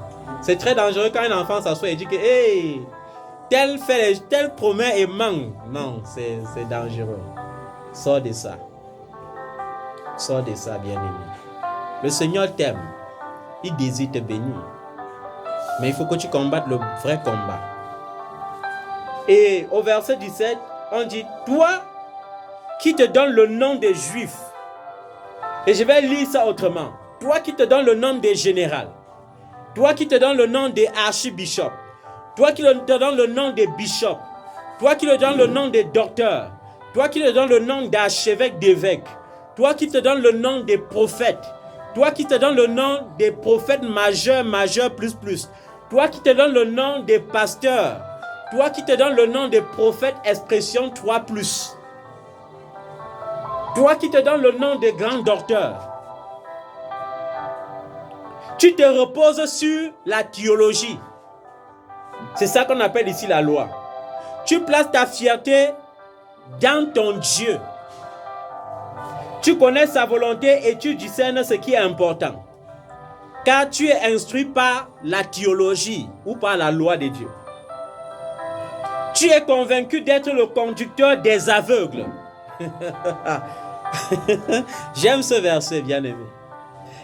C'est très dangereux quand un enfant s'assoit et dit que hey, tel promet et manque. Non, c'est dangereux. Sors de ça. Sors de ça, bien-aimé. Le Seigneur t'aime. Il désire te bénir. Mais il faut que tu combattes le vrai combat. Et au verset 17, on dit, toi qui te donnes le nom des Juifs. Et je vais lire ça autrement. Toi qui te donnes le nom des généraux. Toi qui te donnes le nom des archibishops. Toi qui te donnes le nom des bishops. Toi qui te donnes le nom des docteurs. Toi qui te donnes le nom d'archevêques, d'évêques. Toi qui te donnes le nom des prophètes. Toi qui te donnes le nom des prophètes majeurs, plus. Toi qui te donnes le nom des pasteurs. Toi qui te donnes le nom des prophètes expression 3+. Toi qui te donnes le nom des grands docteurs. Tu te reposes sur la théologie. C'est ça qu'on appelle ici la loi. Tu places ta fierté dans ton Dieu. Tu connais sa volonté et tu discernes ce qui est important. Car tu es instruit par la théologie ou par la loi de Dieu. Tu es convaincu d'être le conducteur des aveugles. J'aime ce verset, bien-aimé.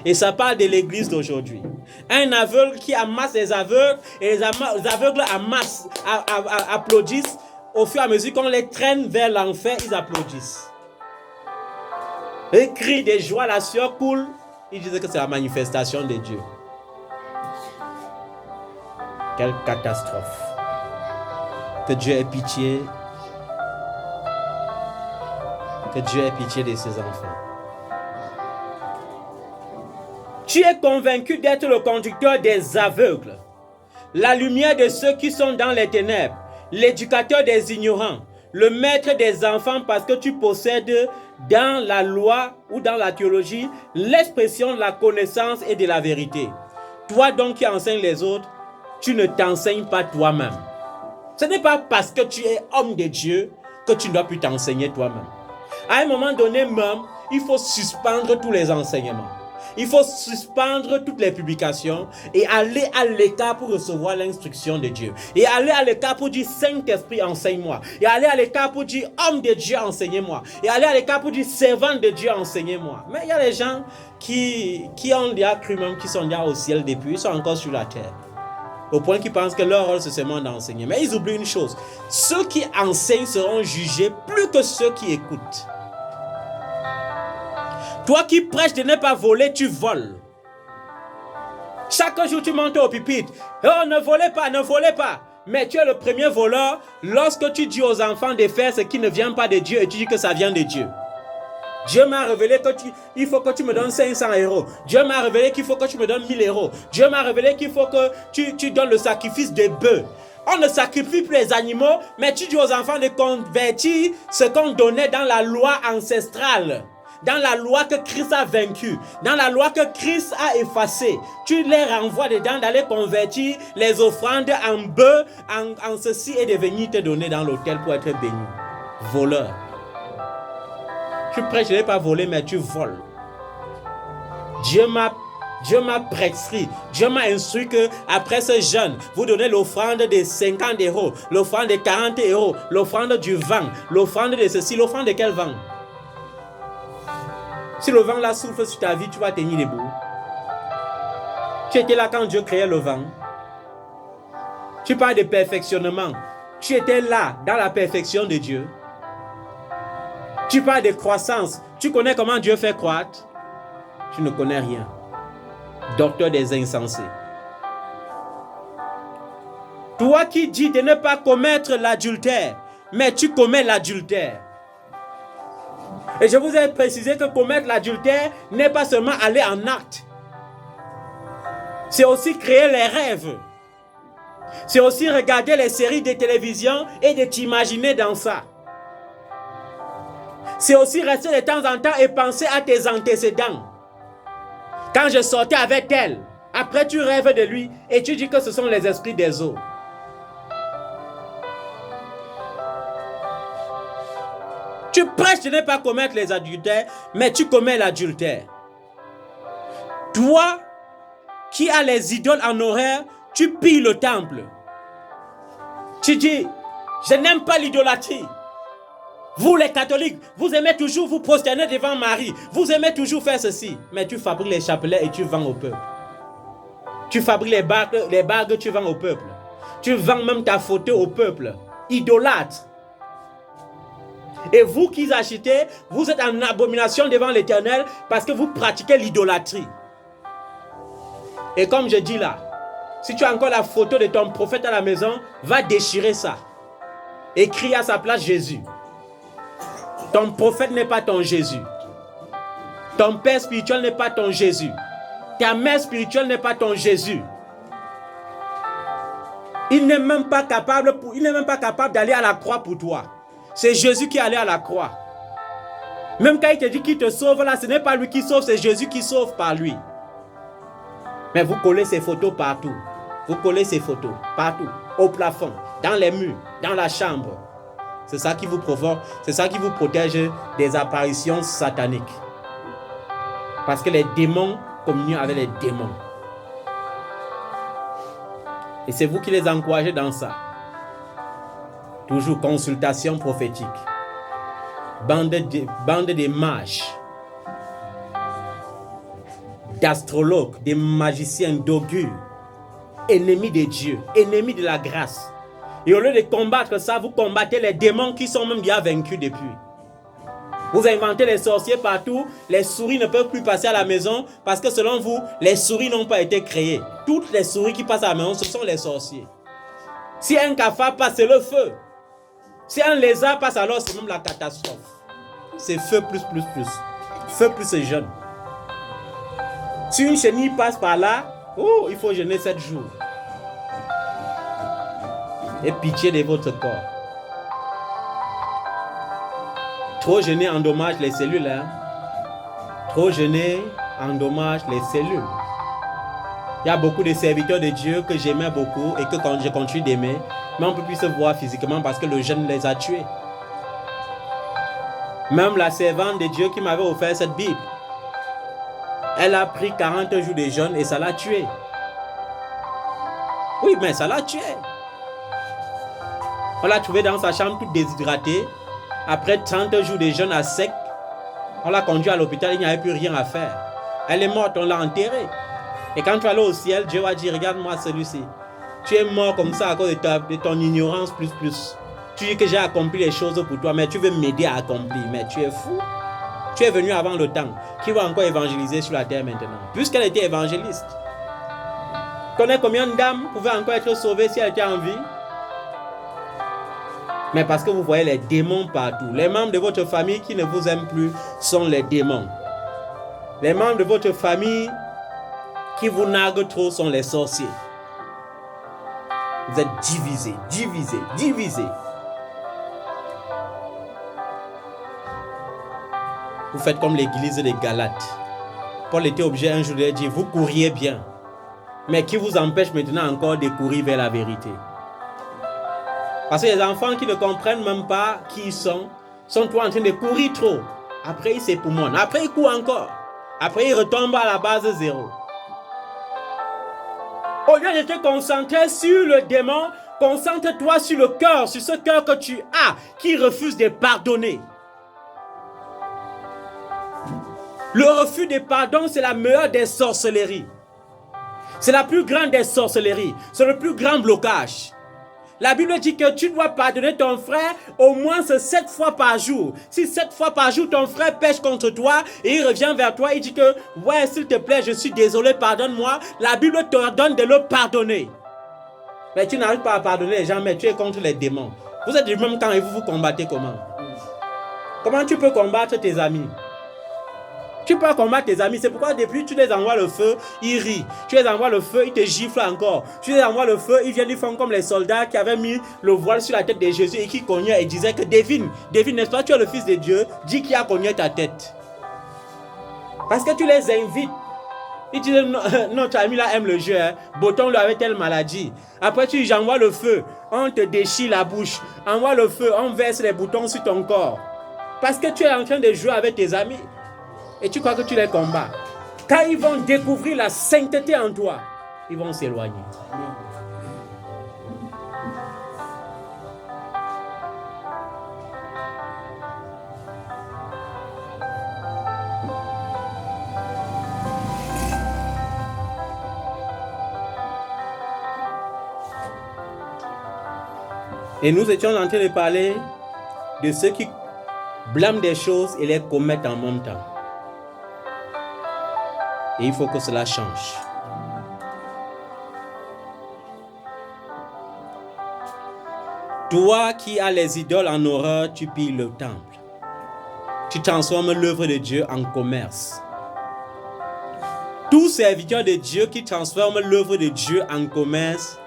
Et ça parle de l'église d'aujourd'hui. Un aveugle qui amasse les aveugles et les aveugles applaudissent au fur et à mesure qu'on les traîne vers l'enfer, ils applaudissent. Ils crient de joie, la sueur coule. Ils disent que c'est la manifestation de Dieu. Quelle catastrophe. Que Dieu ait pitié. Que Dieu ait pitié de ses enfants. Tu es convaincu d'être le conducteur des aveugles, la lumière de ceux qui sont dans les ténèbres, l'éducateur des ignorants, le maître des enfants parce que tu possèdes dans la loi ou dans la théologie l'expression de la connaissance et de la vérité. Toi donc qui enseignes les autres, tu ne t'enseignes pas toi-même. Ce n'est pas parce que tu es homme de Dieu que tu ne dois plus t'enseigner toi-même. À un moment donné même, il faut suspendre tous les enseignements. Il faut suspendre toutes les publications et aller à l'écart pour recevoir l'instruction de Dieu. Et aller à l'écart pour dire Saint-Esprit, enseigne-moi. Et aller à l'écart pour dire homme de Dieu, enseignez-moi. Et aller à l'écart pour dire servant de Dieu, enseignez-moi. Mais il y a des gens qui ont déjà cru même qu'ils sont déjà au ciel depuis, ils sont encore sur la terre. Au point qu'ils pensent que leur rôle c'est seulement d'enseigner. Mais ils oublient une chose. Ceux qui enseignent seront jugés plus que ceux qui écoutent. Toi qui prêches de ne pas voler, tu voles. Chaque jour, tu montes au pupitre. Oh, ne volez pas, ne volez pas. Mais tu es le premier voleur lorsque tu dis aux enfants de faire ce qui ne vient pas de Dieu et tu dis que ça vient de Dieu. Dieu m'a révélé qu'il faut que tu me donnes 500 €. Dieu m'a révélé qu'il faut que tu me donnes 1000 €. Dieu m'a révélé qu'il faut que tu donnes le sacrifice de bœufs. On ne sacrifie plus les animaux, mais tu dis aux enfants de convertir ce qu'on donnait dans la loi ancestrale. Dans la loi que Christ a vaincue, dans la loi que Christ a effacée, tu les renvoies dedans d'aller convertir les offrandes en bœufs, en ceci et de venir te donner dans l'autel pour être béni. Voleur. Tu prêches, je n'ai pas volé, mais tu voles. Dieu m'a prescrit, Dieu m'a instruit que après ce jeûne, vous donnez l'offrande de 50 €, l'offrande de 40 €, l'offrande du vent, l'offrande de ceci, l'offrande de quel vent? Si le vent là souffle sur ta vie, tu vas tenir debout. Tu étais là quand Dieu créait le vent. Tu parles de perfectionnement. Tu étais là dans la perfection de Dieu. Tu parles de croissance. Tu connais comment Dieu fait croître? Tu ne connais rien. Docteur des insensés. Toi qui dis de ne pas commettre l'adultère, mais tu commets l'adultère. Et je vous ai précisé que commettre l'adultère n'est pas seulement aller en acte. C'est aussi créer les rêves. C'est aussi regarder les séries de télévision et de t'imaginer dans ça. C'est aussi rester de temps en temps et penser à tes antécédents. Quand je sortais avec elle, après tu rêves de lui et tu dis que ce sont les esprits des eaux. Tu prêches de ne pas commettre les adultères, mais tu commets l'adultère. Toi, qui as les idoles en horaire, tu pilles le temple. Tu dis, je n'aime pas l'idolâtrie. Vous les catholiques, vous aimez toujours vous prosterner devant Marie. Vous aimez toujours faire ceci. Mais tu fabriques les chapelets et tu vends au peuple. Tu fabriques les bagues, tu vends au peuple. Tu vends même ta photo au peuple. Idolâtre. Et vous qui achetez, vous êtes en abomination devant l'Éternel parce que vous pratiquez l'idolâtrie. Et comme je dis là, si tu as encore la photo de ton prophète à la maison, va déchirer ça. Et crie à sa place Jésus. Ton prophète n'est pas ton Jésus. Ton père spirituel n'est pas ton Jésus. Ta mère spirituelle n'est pas ton Jésus. Il n'est même pas capable d'aller à la croix pour toi. C'est Jésus qui est allé à la croix. Même quand il te dit qu'il te sauve là, ce n'est pas lui qui sauve, c'est Jésus qui sauve par lui. Mais vous collez ces photos partout. Vous collez ces photos partout. Au plafond, dans les murs, dans la chambre. C'est ça qui vous provoque, c'est ça qui vous protège des apparitions sataniques. Parce que les démons communient avec les démons. Et c'est vous qui les encouragez dans ça. Toujours consultation prophétique. Bande de mages. D'astrologues, des magiciens, d'augures. Ennemis de Dieu, ennemis de la grâce. Et au lieu de combattre ça, vous combattez les démons qui sont même bien vaincus depuis. Vous inventez les sorciers partout, les souris ne peuvent plus passer à la maison parce que selon vous, les souris n'ont pas été créées. Toutes les souris qui passent à la maison, ce sont les sorciers. Si un cafard passe, c'est le feu. Si un lézard passe, alors c'est même la catastrophe. C'est feu plus. Feu plus jeûne. Si une chenille passe par là, oh, il faut jeûner 7 jours. Et pitié de votre corps. Trop jeûner endommage les cellules. Hein? Trop jeûner endommage les cellules. Il y a beaucoup de serviteurs de Dieu que j'aimais beaucoup et que quand je continue d'aimer, mais on ne peut plus se voir physiquement parce que le jeûne les a tués. Même la servante de Dieu qui m'avait offert cette Bible, elle a pris 40 jours de jeûne et ça l'a tuée. Oui, mais ça l'a tuée. On l'a trouvée dans sa chambre toute déshydratée. Après 30 jours de jeûne à sec, on l'a conduite à l'hôpital, il n'y avait plus rien à faire. Elle est morte, on l'a enterrée. Et quand tu vas aller au ciel, Dieu va dire, regarde-moi celui-ci. Tu es mort comme ça à cause de ton ignorance plus. Tu dis que j'ai accompli les choses pour toi, mais tu veux m'aider à accomplir. Mais tu es fou. Tu es venu avant le temps. Qui va encore évangéliser sur la terre maintenant? Puisqu'elle était évangéliste. Tu connais combien d'âmes pouvaient encore être sauvées si elle était en vie? Mais parce que vous voyez les démons partout. Les membres de votre famille qui ne vous aiment plus sont les démons. Les membres de votre famille qui vous narguent trop sont les sorciers. Vous êtes divisés. Vous faites comme l'église des Galates. Paul était obligé un jour de dire, vous couriez bien. Mais qui vous empêche maintenant encore de courir vers la vérité? Parce que les enfants qui ne comprennent même pas qui ils sont toujours en train de courir trop. Après, ils s'époumonnent. Après, ils courent encore. Après, ils retombent à la base 0. Au lieu de te concentrer sur le démon, concentre-toi sur le cœur, sur ce cœur que tu as, qui refuse de pardonner. Le refus de pardon, c'est la meilleure des sorcelleries. C'est la plus grande des sorcelleries. C'est le plus grand blocage. La Bible dit que tu dois pardonner ton frère au moins 7 fois par jour. Si 7 fois par jour ton frère pêche contre toi et il revient vers toi, il dit que ouais, s'il te plaît, je suis désolé, pardonne-moi. La Bible t'ordonne de le pardonner. Mais tu n'arrives pas à pardonner les gens, mais tu es contre les démons. Vous êtes du même camp et vous combattez comment? Comment tu peux combattre tes amis? Tu peux combattre tes amis, c'est pourquoi depuis tu les envoies le feu, ils rient. Tu les envoies le feu, ils te giflent encore. Tu les envoies le feu, ils viennent, ils font comme les soldats qui avaient mis le voile sur la tête de Jésus et qui cognaient et disaient que devine, n'est-ce pas, tu es le fils de Dieu, dis qui a cogné ta tête. Parce que tu les invites. Ils disent, notre ami là aime le jeu, hein. Bouton lui avait telle maladie. Après tu dis, j'envoie le feu, on te déchire la bouche. Envoie le feu, on verse les boutons sur ton corps. Parce que tu es en train de jouer avec tes amis. Et tu crois que tu les combats. Quand ils vont découvrir la sainteté en toi, ils vont s'éloigner. Et nous étions en train de parler de ceux qui blâment des choses et les commettent en même temps. Et il faut que cela change. Toi qui as les idoles en horreur, tu pilles le temple. Tu transformes l'œuvre de Dieu en commerce. Tous serviteurs de Dieu qui transforment l'œuvre de Dieu en commerce,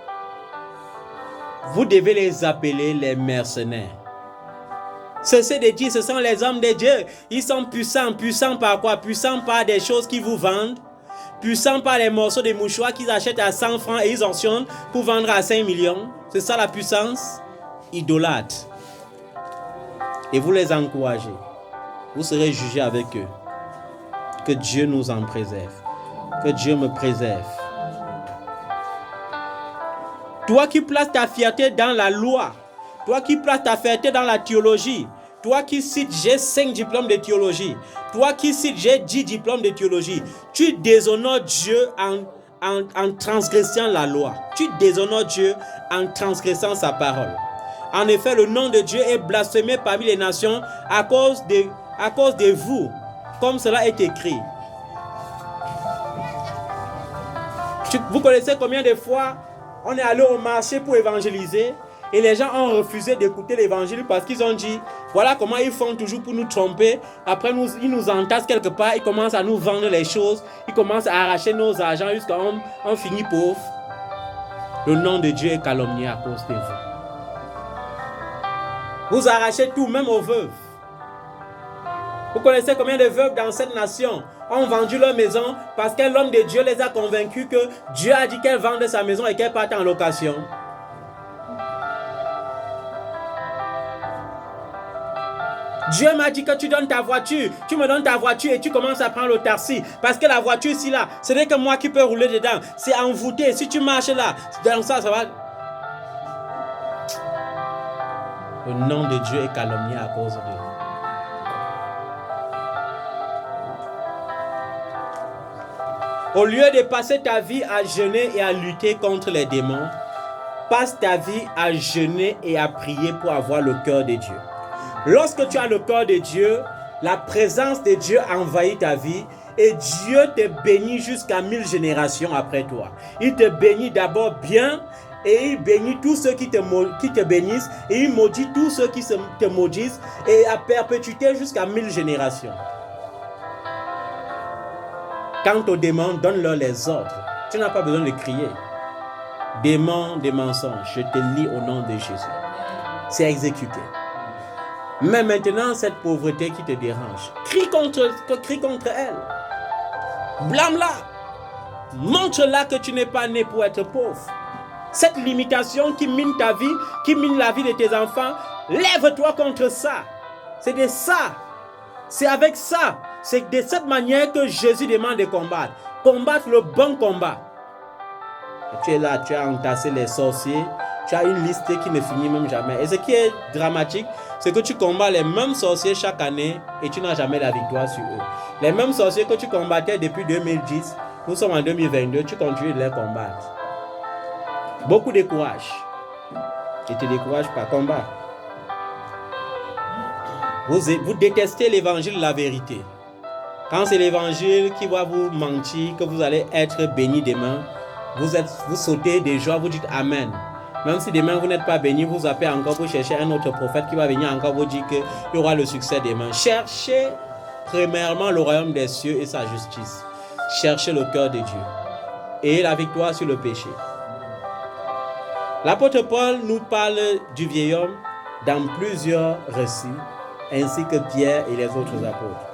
vous devez les appeler les mercenaires. Cessez de dire, ce sont les hommes de Dieu. Ils sont puissants. Puissants par quoi? Puissants par des choses qu'ils vous vendent. Puissants par les morceaux de mouchoirs qu'ils achètent à 100 francs et ils optionnent pour vendre à 5 millions. C'est ça la puissance? Idolâtre. Et vous les encouragez. Vous serez jugés avec eux. Que Dieu nous en préserve. Que Dieu me préserve. Toi qui places ta fierté dans la loi. Toi qui places ta fierté dans la théologie. Toi qui cites j'ai 5 diplômes de théologie. Toi qui cites j'ai 10 diplômes de théologie. Tu déshonores Dieu en transgressant la loi. Tu déshonores Dieu en transgressant sa parole. En effet, le nom de Dieu est blasphémé parmi les nations à cause de vous, comme cela est écrit. Vous connaissez combien de fois on est allé au marché pour évangéliser et les gens ont refusé d'écouter l'évangile parce qu'ils ont dit, voilà comment ils font toujours pour nous tromper. Après, ils nous entassent quelque part, ils commencent à nous vendre les choses, ils commencent à arracher nos argents jusqu'à on finit pauvre. Le nom de Dieu est calomnié à cause de vous. Vous arrachez tout, même aux veuves. Vous connaissez combien de veuves dans cette nation ont vendu leur maison parce que l'homme de Dieu les a convaincus que Dieu a dit qu'elles vendent sa maison et qu'elles partent en location. Dieu m'a dit que tu donnes ta voiture, tu me donnes ta voiture et tu commences à prendre le taxi. Parce que la voiture ici là, ce n'est que moi qui peux rouler dedans. C'est envoûté. Si tu marches là, dans ça va. Le nom de Dieu est calomnié à cause de vous. Au lieu de passer ta vie à jeûner et à lutter contre les démons, passe ta vie à jeûner et à prier pour avoir le cœur de Dieu. Lorsque tu as le cœur de Dieu, la présence de Dieu envahit ta vie et Dieu te bénit jusqu'à 1000 générations après toi. Il te bénit d'abord bien et il bénit tous ceux qui te bénissent et il maudit tous ceux qui te maudissent et à perpétuité jusqu'à 1000 générations. Quant aux démons, donne-leur les ordres. Tu n'as pas besoin de crier. Démons des mensonges, je te lis au nom de Jésus. C'est exécuté. Mais maintenant, cette pauvreté qui te dérange, crie contre elle. Blâme-la. Montre-la que tu n'es pas né pour être pauvre. Cette limitation qui mine ta vie, qui mine la vie de tes enfants, lève-toi contre ça. C'est de ça. C'est avec ça. C'est de cette manière que Jésus demande de combattre. Combattre le bon combat. Et tu es là, tu as entassé les sorciers. Tu as une liste qui ne finit même jamais. Et ce qui est dramatique, c'est que tu combats les mêmes sorciers chaque année et tu n'as jamais la victoire sur eux. Les mêmes sorciers que tu combattais depuis 2010, nous sommes en 2022, tu continues de les combattre. Beaucoup de courage. Tu te décourages par combat. Vous détestez l'évangile de la vérité. Quand c'est l'évangile qui va vous mentir, que vous allez être béni demain, vous sautez de joie, vous dites Amen. Même si demain vous n'êtes pas béni, vous appelez encore pour chercher un autre prophète qui va venir encore vous dire qu'il y aura le succès demain. Cherchez premièrement le royaume des cieux et sa justice. Cherchez le cœur de Dieu et la victoire sur le péché. L'apôtre Paul nous parle du vieil homme dans plusieurs récits, ainsi que Pierre et les autres apôtres.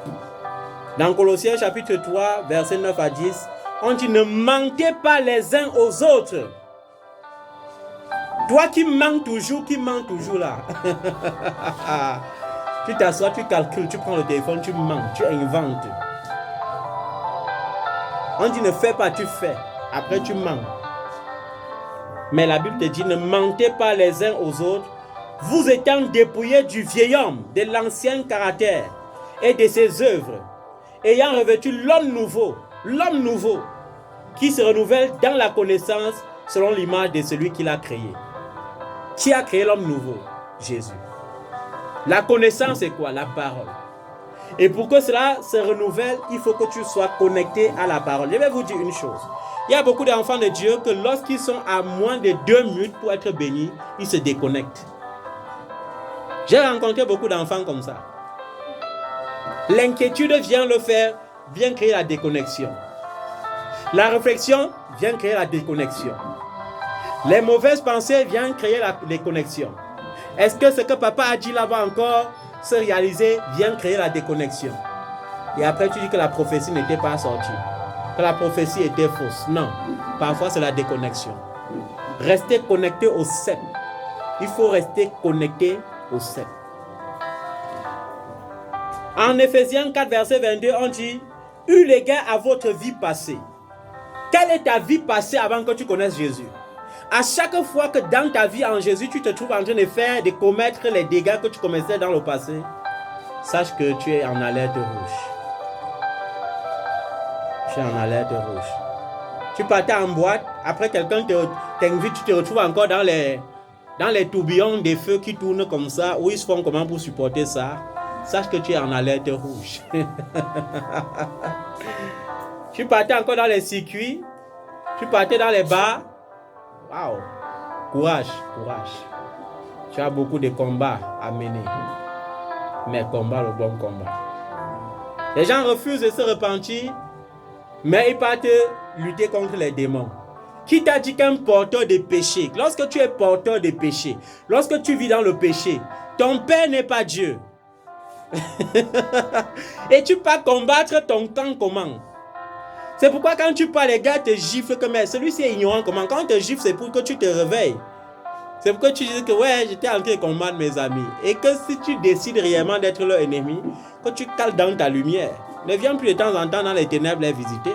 Dans Colossiens chapitre 3, versets 9 à 10, on dit « Ne mentez pas les uns aux autres ». Toi qui mens toujours là. Tu t'assois, tu calcules, tu prends le téléphone, tu mens, tu inventes. On dit ne fais pas, tu fais. Après tu mens. Mais la Bible te dit ne mentez pas les uns aux autres, vous étant dépouillés du vieil homme, de l'ancien caractère et de ses œuvres, ayant revêtu l'homme nouveau, qui se renouvelle dans la connaissance selon l'image de celui qui l'a créé. Qui a créé l'homme nouveau? Jésus. La connaissance c'est quoi? La parole. Et pour que cela se renouvelle, il faut que tu sois connecté à la parole. Je vais vous dire une chose. Il y a beaucoup d'enfants de Dieu que lorsqu'ils sont à moins de 2 minutes pour être bénis, ils se déconnectent. J'ai rencontré beaucoup d'enfants comme ça. L'inquiétude vient créer la déconnexion. La réflexion vient créer la déconnexion. Les mauvaises pensées viennent créer la déconnexion. Est-ce que ce que papa a dit là-bas encore se réaliser vient créer la déconnexion? Et après tu dis que la prophétie n'était pas sortie, que la prophétie était fausse. Non, parfois c'est la déconnexion. Restez connecté au cep. Il faut rester connecté au cep. En Éphésiens 4, verset 22, on dit « Eu égard à votre vie passée ». Quelle est ta vie passée avant que tu connaisses Jésus? À chaque fois que dans ta vie en Jésus, tu te trouves en train de commettre les dégâts que tu commettais dans le passé, sache que tu es en alerte rouge. Tu es en alerte rouge. Tu partais en boîte, après quelqu'un t'invite, tu te retrouves encore dans les tourbillons des feux qui tournent comme ça, où ils se font comment pour supporter ça. Sache que tu es en alerte rouge. Tu partais encore dans les circuits, tu partais dans les bars. Waouh! Courage, courage. Tu as beaucoup de combats à mener. Mais combat le bon combat. Les gens refusent de se repentir, mais ils partent lutter contre les démons. Qui t'a dit qu'un porteur de péché, lorsque tu es porteur de péché, lorsque tu vis dans le péché, ton père n'est pas Dieu. Et tu peux combattre ton camp comment? C'est pourquoi quand tu parles, les gars te giflent comme celui-ci est ignorant comment. Quand on te gifle, c'est pour que tu te réveilles. C'est pourquoi tu dis que ouais, j'étais en train de combattre mes amis. Et que si tu décides réellement d'être leur ennemi, que tu cales dans ta lumière, ne viens plus de temps en temps dans les ténèbres les visiter.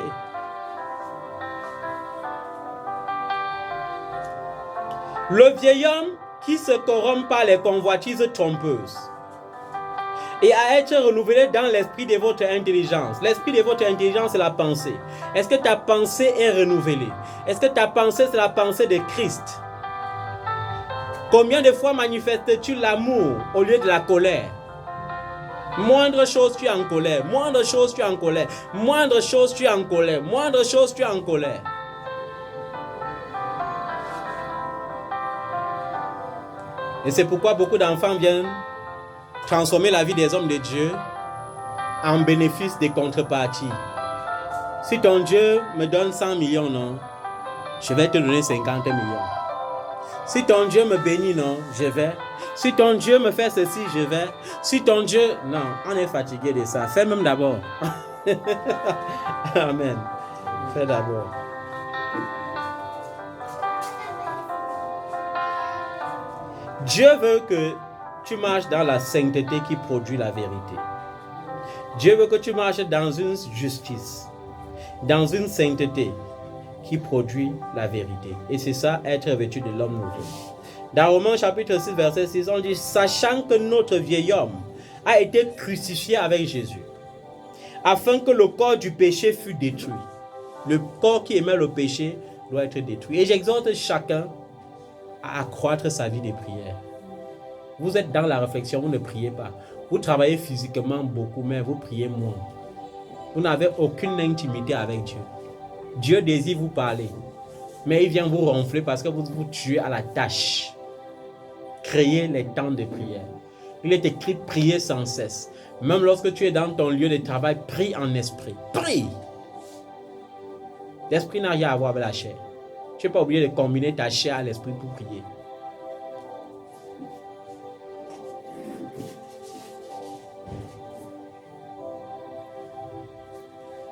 Le vieil homme qui se corrompt par les convoitises trompeuses et à être renouvelé dans l'esprit de votre intelligence. L'esprit de votre intelligence, c'est la pensée. Est-ce que ta pensée est renouvelée? Est-ce que ta pensée, c'est la pensée de Christ? Combien de fois manifestes-tu l'amour au lieu de la colère? Moindre chose, tu es en colère. Moindre chose, tu es en colère. Moindre chose, tu es en colère. Moindre chose, tu es en colère. Et c'est pourquoi beaucoup d'enfants viennent transformer la vie des hommes de Dieu en bénéfice des contreparties. Si ton Dieu me donne 100 millions, non, je vais te donner 50 millions. Si ton Dieu me bénit, non, je vais. Si ton Dieu me fait ceci, je vais. Si ton Dieu... Non, on est fatigué de ça. Fais même d'abord. Amen. Fais d'abord. Dieu veut que tu marches dans la sainteté qui produit la vérité. Dieu veut que tu marches dans une justice, dans une sainteté qui produit la vérité. Et c'est ça, être vêtu de l'homme nouveau. Dans Romains chapitre 6, verset 6, on dit « Sachant que notre vieil homme a été crucifié avec Jésus, afin que le corps du péché fût détruit. » Le corps qui émet le péché doit être détruit. Et j'exhorte chacun à accroître sa vie de prière. Vous êtes dans la réflexion, vous ne priez pas. Vous travaillez physiquement beaucoup, mais vous priez moins. Vous n'avez aucune intimité avec Dieu. Dieu désire vous parler, mais il vient vous ronfler parce que vous vous tuez à la tâche. Créez les temps de prière. Il est écrit prier sans cesse. Même lorsque tu es dans ton lieu de travail, prie en esprit. Prie. L'esprit n'a rien à voir avec la chair. Tu n'es pas obligé de combiner ta chair à l'esprit pour prier.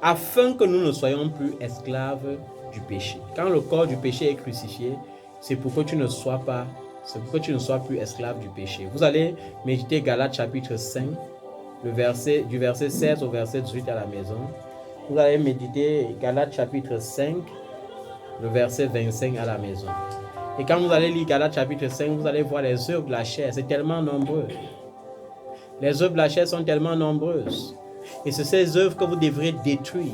Afin que nous ne soyons plus esclaves du péché. Quand le corps du péché est crucifié, c'est pour que tu ne sois plus esclave du péché. Vous allez méditer Galates chapitre 5, du verset 16 au verset 18 à la maison. Vous allez méditer Galates chapitre 5, le verset 25 à la maison. Et quand vous allez lire Galates chapitre 5, vous allez voir les œuvres de la chair. C'est tellement nombreux. Les œuvres de la chair sont tellement nombreuses. Et c'est ces œuvres que vous devrez détruire.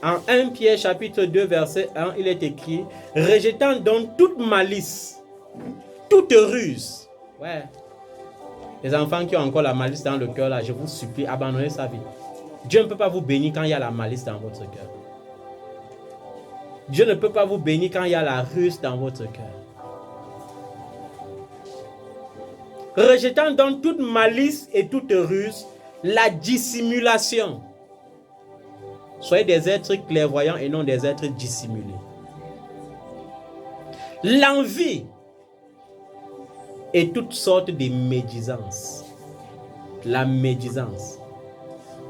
En 1 Pierre chapitre 2 verset 1, il est écrit « Rejetant donc toute malice, toute ruse. » Ouais. Les enfants qui ont encore la malice dans le cœur, là, je vous supplie, abandonnez sa vie. Dieu ne peut pas vous bénir quand il y a la malice dans votre cœur. Dieu ne peut pas vous bénir quand il y a la ruse dans votre cœur. Rejetant donc toute malice et toute ruse, la dissimulation. Soyez des êtres clairvoyants et non des êtres dissimulés. L'envie et toutes sortes de médisance. La médisance.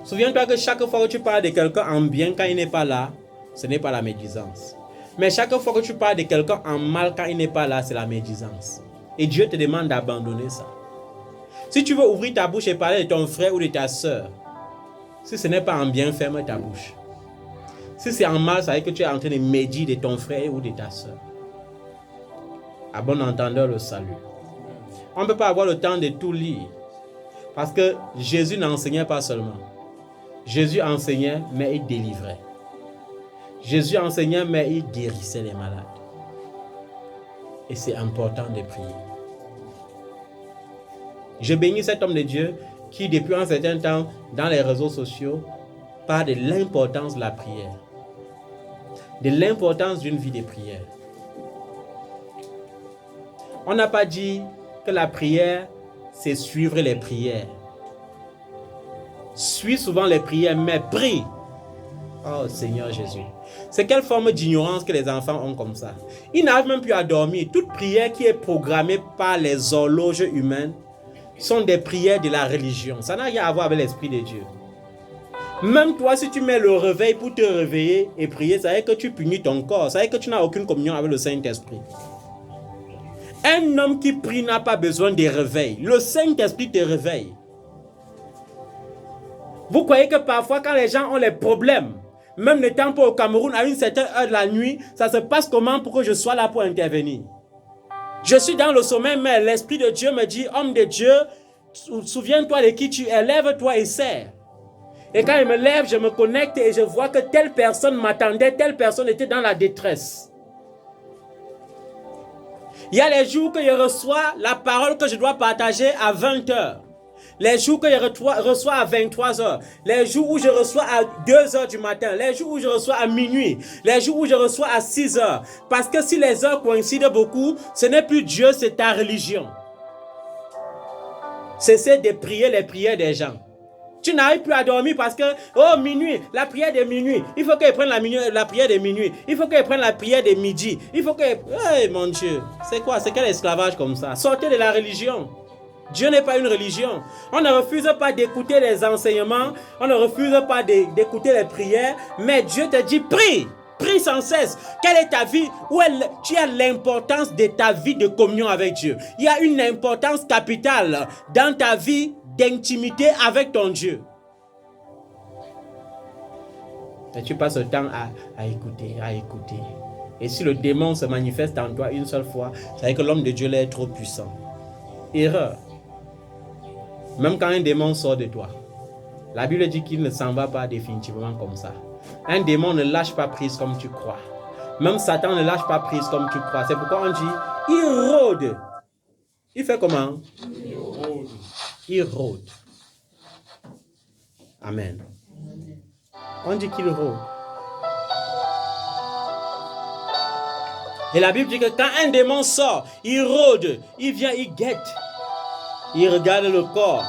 Souviens-toi que chaque fois que tu parles de quelqu'un en bien quand il n'est pas là, ce n'est pas la médisance. Mais chaque fois que tu parles de quelqu'un en mal quand il n'est pas là, c'est la médisance. Et Dieu te demande d'abandonner ça. Si tu veux ouvrir ta bouche et parler de ton frère ou de ta soeur, si ce n'est pas en bien, ferme ta bouche. Si c'est en mal, ça veut dire que tu es en train de médire de ton frère ou de ta soeur. À bon entendeur, le salut. On ne peut pas avoir le temps de tout lire. Parce que Jésus n'enseignait pas seulement. Jésus enseignait, mais il délivrait. Jésus enseignait, mais il guérissait les malades. Et c'est important de prier. Je bénis cet homme de Dieu qui, depuis un certain temps, dans les réseaux sociaux, parle de l'importance de la prière. De l'importance d'une vie de prière. On n'a pas dit que la prière, c'est suivre les prières. Suis souvent les prières, mais prie. Oh Seigneur Jésus. C'est quelle forme d'ignorance que les enfants ont comme ça? Ils n'arrivent même plus à dormir. Toute prière qui est programmée par les horloges humaines sont des prières de la religion. Ça n'a rien à voir avec l'Esprit de Dieu. Même toi, si tu mets le réveil pour te réveiller et prier, ça veut dire que tu punis ton corps. Ça veut dire que tu n'as aucune communion avec le Saint-Esprit. Un homme qui prie n'a pas besoin de réveil. Le Saint-Esprit te réveille. Vous croyez que parfois, quand les gens ont les problèmes, même le temps au Cameroun, à une certaine heure de la nuit, ça se passe comment pour que je sois là pour intervenir? Je suis dans le sommeil, mais l'Esprit de Dieu me dit, homme de Dieu, souviens-toi de qui tu es, lève-toi et sers. Et quand je me lève, je me connecte et je vois que telle personne m'attendait, telle personne était dans la détresse. Il y a les jours que je reçois la parole que je dois partager à 20h. Les jours que je reçois à 23h. Les jours où je reçois à 2h du matin. Les jours où je reçois à minuit. Les jours où je reçois à 6h. Parce que si les heures coïncident beaucoup, ce n'est plus Dieu, c'est ta religion. Cessez de prier les prières des gens. Tu n'arrives plus à dormir parce que, oh, minuit, la prière de minuit. Il faut qu'elle prenne la prière de minuit. Il faut qu'elle prenne la prière de midi. Il faut qu'elle... Hey, mon Dieu, c'est quoi? C'est quel esclavage comme ça? Sortez de la religion. Dieu n'est pas une religion. On ne refuse pas d'écouter les enseignements. On ne refuse pas d'écouter les prières. Mais Dieu te dit, prie. Prie sans cesse. Quelle est ta vie? Tu as l'importance de ta vie de communion avec Dieu. Il y a une importance capitale dans ta vie d'intimité avec ton Dieu. Et tu passes le temps à écouter. Et si le démon se manifeste en toi une seule fois, ça veut dire que l'homme de Dieu là est trop puissant. Erreur. Même quand un démon sort de toi, la Bible dit qu'il ne s'en va pas définitivement comme ça. Un démon ne lâche pas prise comme tu crois. Même Satan ne lâche pas prise comme tu crois. C'est pourquoi on dit, il rôde. Il fait comment? Il rôde. Amen. On dit qu'il rôde. Et la Bible dit que quand un démon sort, il rôde, il vient, il guette. Il regarde le corps.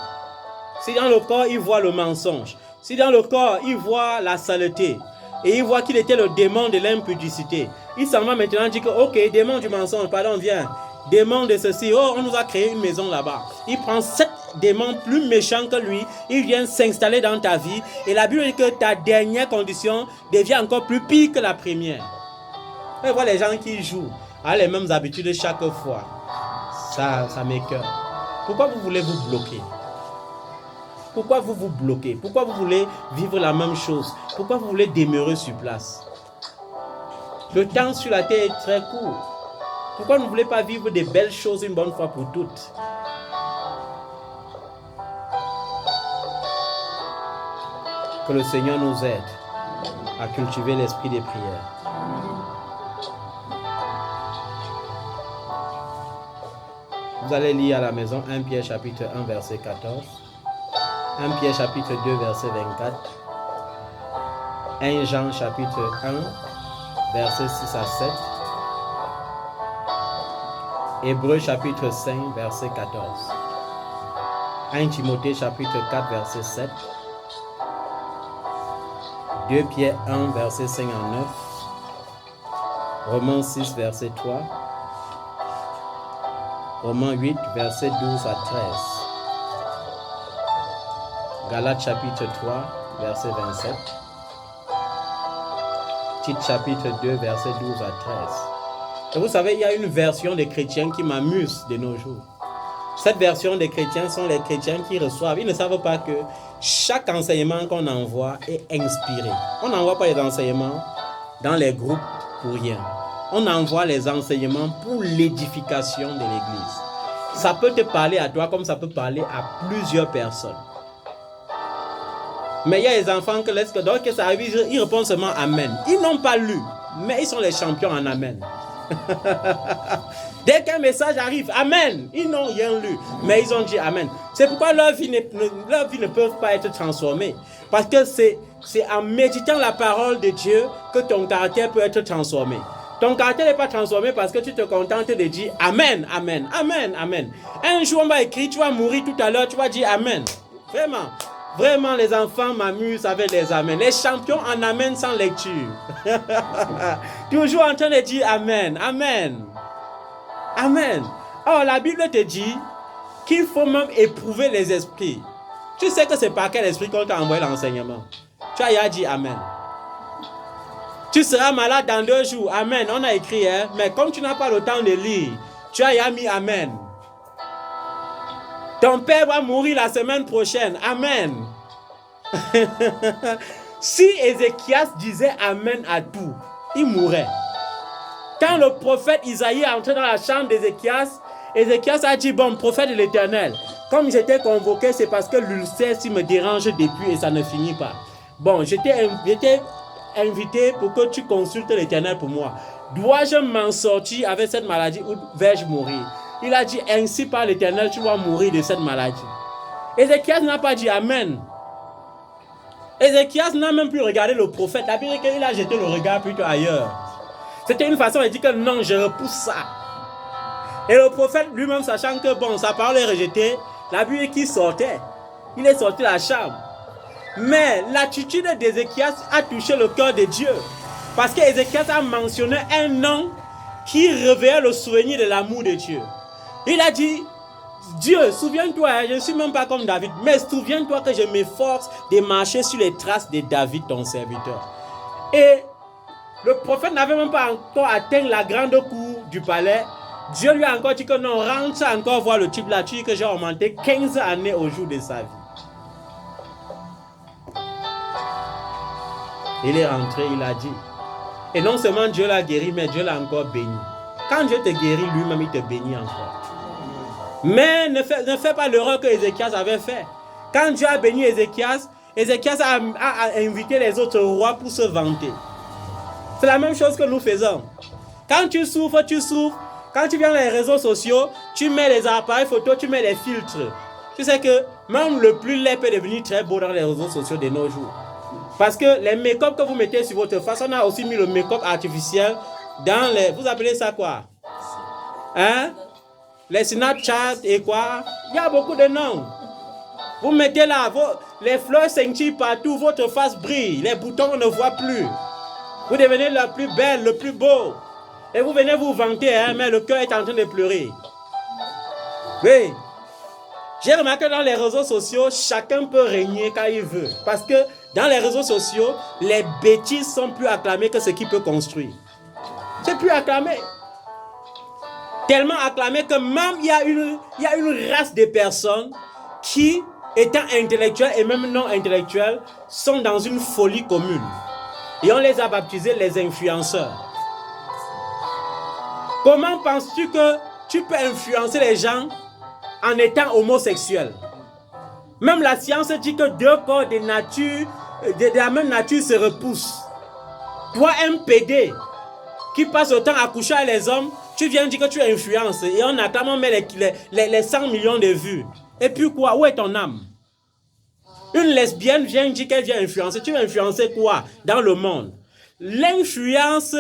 Si dans le corps, il voit le mensonge. Si dans le corps, il voit la saleté. Et il voit qu'il était le démon de l'impudicité. Il s'en va maintenant dire que, ok, démon du mensonge, pardon, viens. Démon de ceci, oh, on nous a créé une maison là-bas. Il prend 7 démons plus méchants que lui. Il vient s'installer dans ta vie. Et la Bible dit que ta dernière condition devient encore plus pire que la première. On voit les gens qui jouent à les mêmes habitudes chaque fois. Ça m'écoeure. Pourquoi vous voulez vous bloquer? Pourquoi vous vous bloquez? Pourquoi vous voulez vivre la même chose? Pourquoi vous voulez demeurer sur place? Le temps sur la terre est très court. Pourquoi vous ne voulez pas vivre de belles choses une bonne fois pour toutes? Que le Seigneur nous aide à cultiver l'esprit des prières. Vous allez lire à la maison 1 Pierre chapitre 1 verset 14, 1 Pierre chapitre 2 verset 24, 1 Jean chapitre 1 verset 6 à 7, Hébreux chapitre 5 verset 14, 1 Timothée chapitre 4 verset 7, 2 Pierre 1 verset 5 à 9, Romains 6 verset 3, Romains 8, verset 12 à 13. Galates chapitre 3, verset 27. Tite chapitre 2, verset 12 à 13. Et vous savez, il y a une version des chrétiens qui m'amuse de nos jours. Cette version des chrétiens sont les chrétiens qui reçoivent. Ils ne savent pas que chaque enseignement qu'on envoie est inspiré. On n'envoie pas les enseignements dans les groupes pour rien. On envoie les enseignements pour l'édification de l'Église. Ça peut te parler à toi comme ça peut parler à plusieurs personnes. Mais il y a les enfants que ça arrive, ils répondent seulement Amen. Ils n'ont pas lu, mais ils sont les champions en Amen. Dès qu'un message arrive, Amen, ils n'ont rien lu, mais ils ont dit Amen. C'est pourquoi leur vie ne peut pas être transformée. Parce que c'est en méditant la parole de Dieu que ton caractère peut être transformé. Ton caractère n'est pas transformé parce que tu te contentes de dire Amen, Amen, Amen, Amen. Un jour, on va écrire, tu vas mourir tout à l'heure, tu vas dire Amen. Vraiment. Vraiment, les enfants m'amusent avec les Amen. Les champions en Amen sans lecture. Toujours en train de dire Amen, Amen, Amen. Or, la Bible te dit qu'il faut même éprouver les esprits. Tu sais que c'est par quel esprit qu'on t'a envoyé l'enseignement. Tu as dit Amen. Tu seras malade dans 2 jours. Amen. On a écrit, hein? Mais comme tu n'as pas le temps de lire, tu as mis Amen. Ton père va mourir la semaine prochaine. Amen. Si Ézéchias disait Amen à tout, il mourrait. Quand le prophète Isaïe est entré dans la chambre d'Ézéchias, Ézéchias a dit, bon, prophète de l'Éternel, comme j'étais convoqué, c'est parce que l'ulcère me dérange depuis et ça ne finit pas. Bon, j'étais invité pour que tu consultes l'Éternel pour moi. Dois-je m'en sortir avec cette maladie ou vais-je mourir? Il a dit, ainsi par l'Éternel, tu vas mourir de cette maladie. Ézéchias n'a pas dit Amen. Ézéchias n'a même plus regardé le prophète. La Bible dit qu'il a jeté le regard plutôt ailleurs. C'était une façon de dire que non, je repousse ça. Et le prophète lui-même, sachant que bon, sa parole est rejetée, la Bible qui sortait, il est sorti de la chambre. Mais l'attitude d'Ézéchias a touché le cœur de Dieu. Parce qu'Ézéchias a mentionné un nom qui réveillait le souvenir de l'amour de Dieu. Il a dit, Dieu, souviens-toi, je ne suis même pas comme David, mais souviens-toi que je m'efforce de marcher sur les traces de David, ton serviteur. Et le prophète n'avait même pas encore atteint la grande cour du palais. Dieu lui a encore dit que non, rentre encore voir le type là, tu dis que j'ai augmenté 15 années au jour de sa vie. Il est rentré, il a dit. Et non seulement Dieu l'a guéri, mais Dieu l'a encore béni. Quand Dieu te guérit, lui-même, il te bénit encore. Mais ne fais pas l'erreur que Ézéchias avait fait. Quand Dieu a béni Ézéchias, Ézéchias a invité les autres rois pour se vanter. C'est la même chose que nous faisons. Quand tu souffres, tu souffres. Quand tu viens dans les réseaux sociaux, tu mets les appareils photo, tu mets les filtres. Tu sais que même le plus laid peut devenir très beau dans les réseaux sociaux de nos jours. Parce que les make-up que vous mettez sur votre face, on a aussi mis le make-up artificiel dans les... Vous appelez ça quoi? Hein? Les Snapchat et quoi? Il y a beaucoup de noms. Vous mettez là, les fleurs scintillent partout, votre face brille, les boutons on ne voit plus. Vous devenez la plus belle, le plus beau. Et vous venez vous vanter, hein, mais le cœur est en train de pleurer. Oui. J'ai remarqué dans les réseaux sociaux, chacun peut régner quand il veut. Parce que dans les réseaux sociaux, les bêtises sont plus acclamées que ce qui peut construire. C'est plus acclamé. Tellement acclamé que même il y a une race de personnes qui, étant intellectuelles et même non intellectuelles, sont dans une folie commune. Et on les a baptisés les influenceurs. Comment penses-tu que tu peux influencer les gens en étant homosexuel? Même la science dit que 2 corps de la même nature se repoussent. Toi, un PD qui passe autant à coucher avec les hommes, tu viens dire que tu influences et on acclame les 100 millions de vues. Et puis quoi? Où est ton âme? Une lesbienne vient dire qu'elle vient influencer. Tu veux influencer quoi dans le monde? L'influence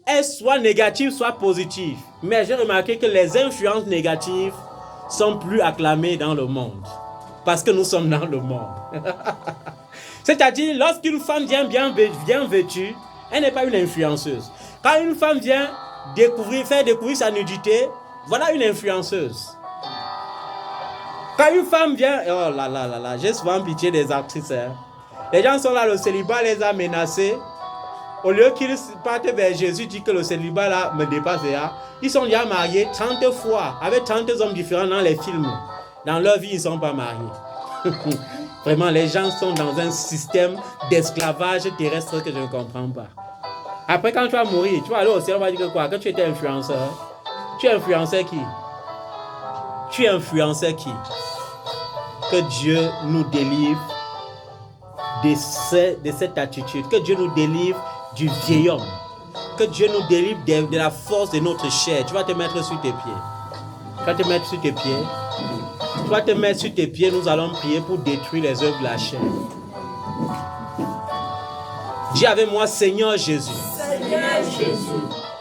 est soit négative, soit positive. Mais j'ai remarqué que les influences négatives sont plus acclamées dans le monde. Parce que nous sommes dans le monde. C'est-à-dire, lorsqu'une femme vient bien vêtue, elle n'est pas une influenceuse. Quand une femme vient faire découvrir sa nudité, voilà une influenceuse. Quand une femme vient... Oh là là là là, j'ai souvent pitié des actrices. Hein. Les gens sont là, le célibat les a menacés. Au lieu qu'ils partent vers Jésus, disent que le célibat là me dépasse. Hein. Ils sont déjà mariés 30 fois, avec 30 hommes différents dans les films. Dans leur vie, ils ne sont pas mariés. Vraiment, les gens sont dans un système d'esclavage terrestre que je ne comprends pas. Après, quand tu vas mourir, tu vas aller au ciel, on va dire que quoi? Que tu étais influenceur. Tu influençais qui? Tu influençais qui? Que Dieu nous délivre de cette attitude. Que Dieu nous délivre du vieil homme. Que Dieu nous délivre de la force de notre chair. Tu vas te mettre sur tes pieds. Tu vas te mettre sur tes pieds. Tu vas te mettre sur tes pieds. Nous allons prier pour détruire les œuvres de la chair. Dis avec moi, Seigneur Jésus. Seigneur Jésus,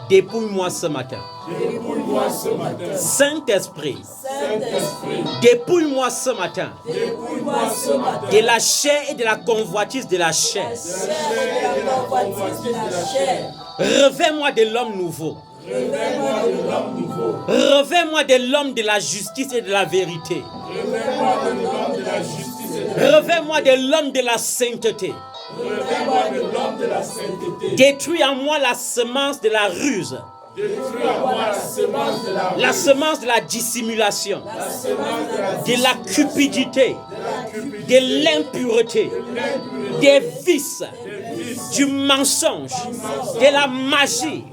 Dépouille-moi ce matin. dépouille-moi ce matin. Saint-Esprit, Saint-Esprit, dépouille-moi ce matin dépouille-moi ce matin. de la chair et de la convoitise de la chair. Chair et la convoitise de la chair. Revêt-moi de l'homme nouveau. Revêt-moi de l'homme nouveau. Revêt-moi de l'homme de la justice et de la vérité. Revêt-moi de l'homme de la justice et de la Revêt-moi de l'homme de la sainteté. Revêt-moi de l'homme de la sainteté. Détruis en moi la semence de la ruse, Détruis en moi la semence de la la semence de la dissimulation, la semence de la de la cupidité, cupidité, de l'impureté, des vices, du mensonge, de la magie,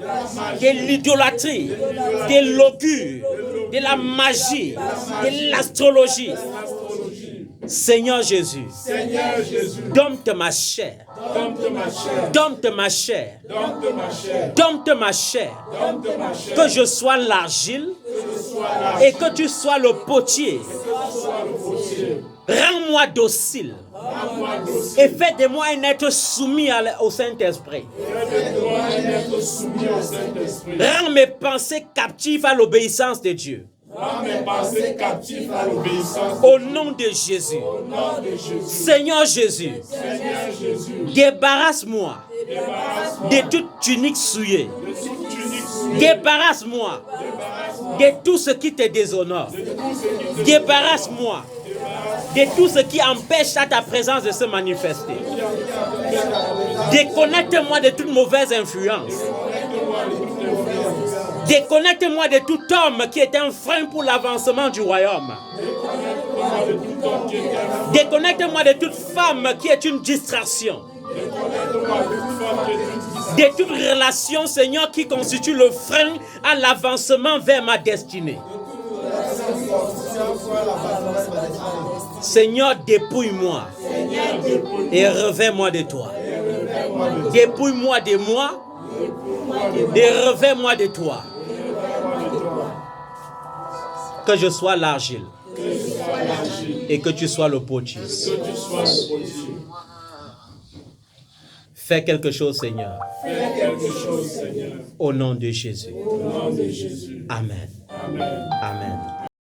de l'idolâtrie, de l'augure, de la magie, de l'astrologie. Seigneur Jésus, Seigneur Jésus, dompte ma chair, dompte ma chair, dompte ma chair, dompte ma chair, dompte ma chair, dompte ma chair, que je sois l'argile que je sois là, et que tu sois le potier. que je sois le potier. Rends-moi docile Rends-moi docile, et fais de moi un être soumis au Saint-Esprit. fais-de-moi un être soumis au Saint-Esprit. Rends mes pensées captives à l'obéissance de Dieu. Rends mes pensées captives à l'obéissance. Au nom de Jésus. Au nom de Jésus. Seigneur Jésus, Seigneur Jésus, débarrasse-moi débarrasse-moi de toute tunique souillée. de toute tunique souillée. Débarrasse-moi de tout ce qui te déshonore. Débarrasse-moi de tout ce qui empêche à ta présence de se manifester. Déconnecte-moi de toute mauvaise influence. Déconnecte-moi de tout homme qui est un frein pour l'avancement du royaume. Déconnecte-moi de toute femme qui est une distraction. De toute relation, Seigneur, qui constitue le frein à l'avancement vers ma destinée. Seigneur, dépouille-moi et revêt-moi de toi. Dépouille-moi de moi et revêt-moi de toi. Que je sois l'argile et que tu sois le potier. Fais quelque chose, Seigneur. Fais quelque chose, Seigneur. Au nom de Jésus. Au nom de Jésus. Amen. Amen. Amen.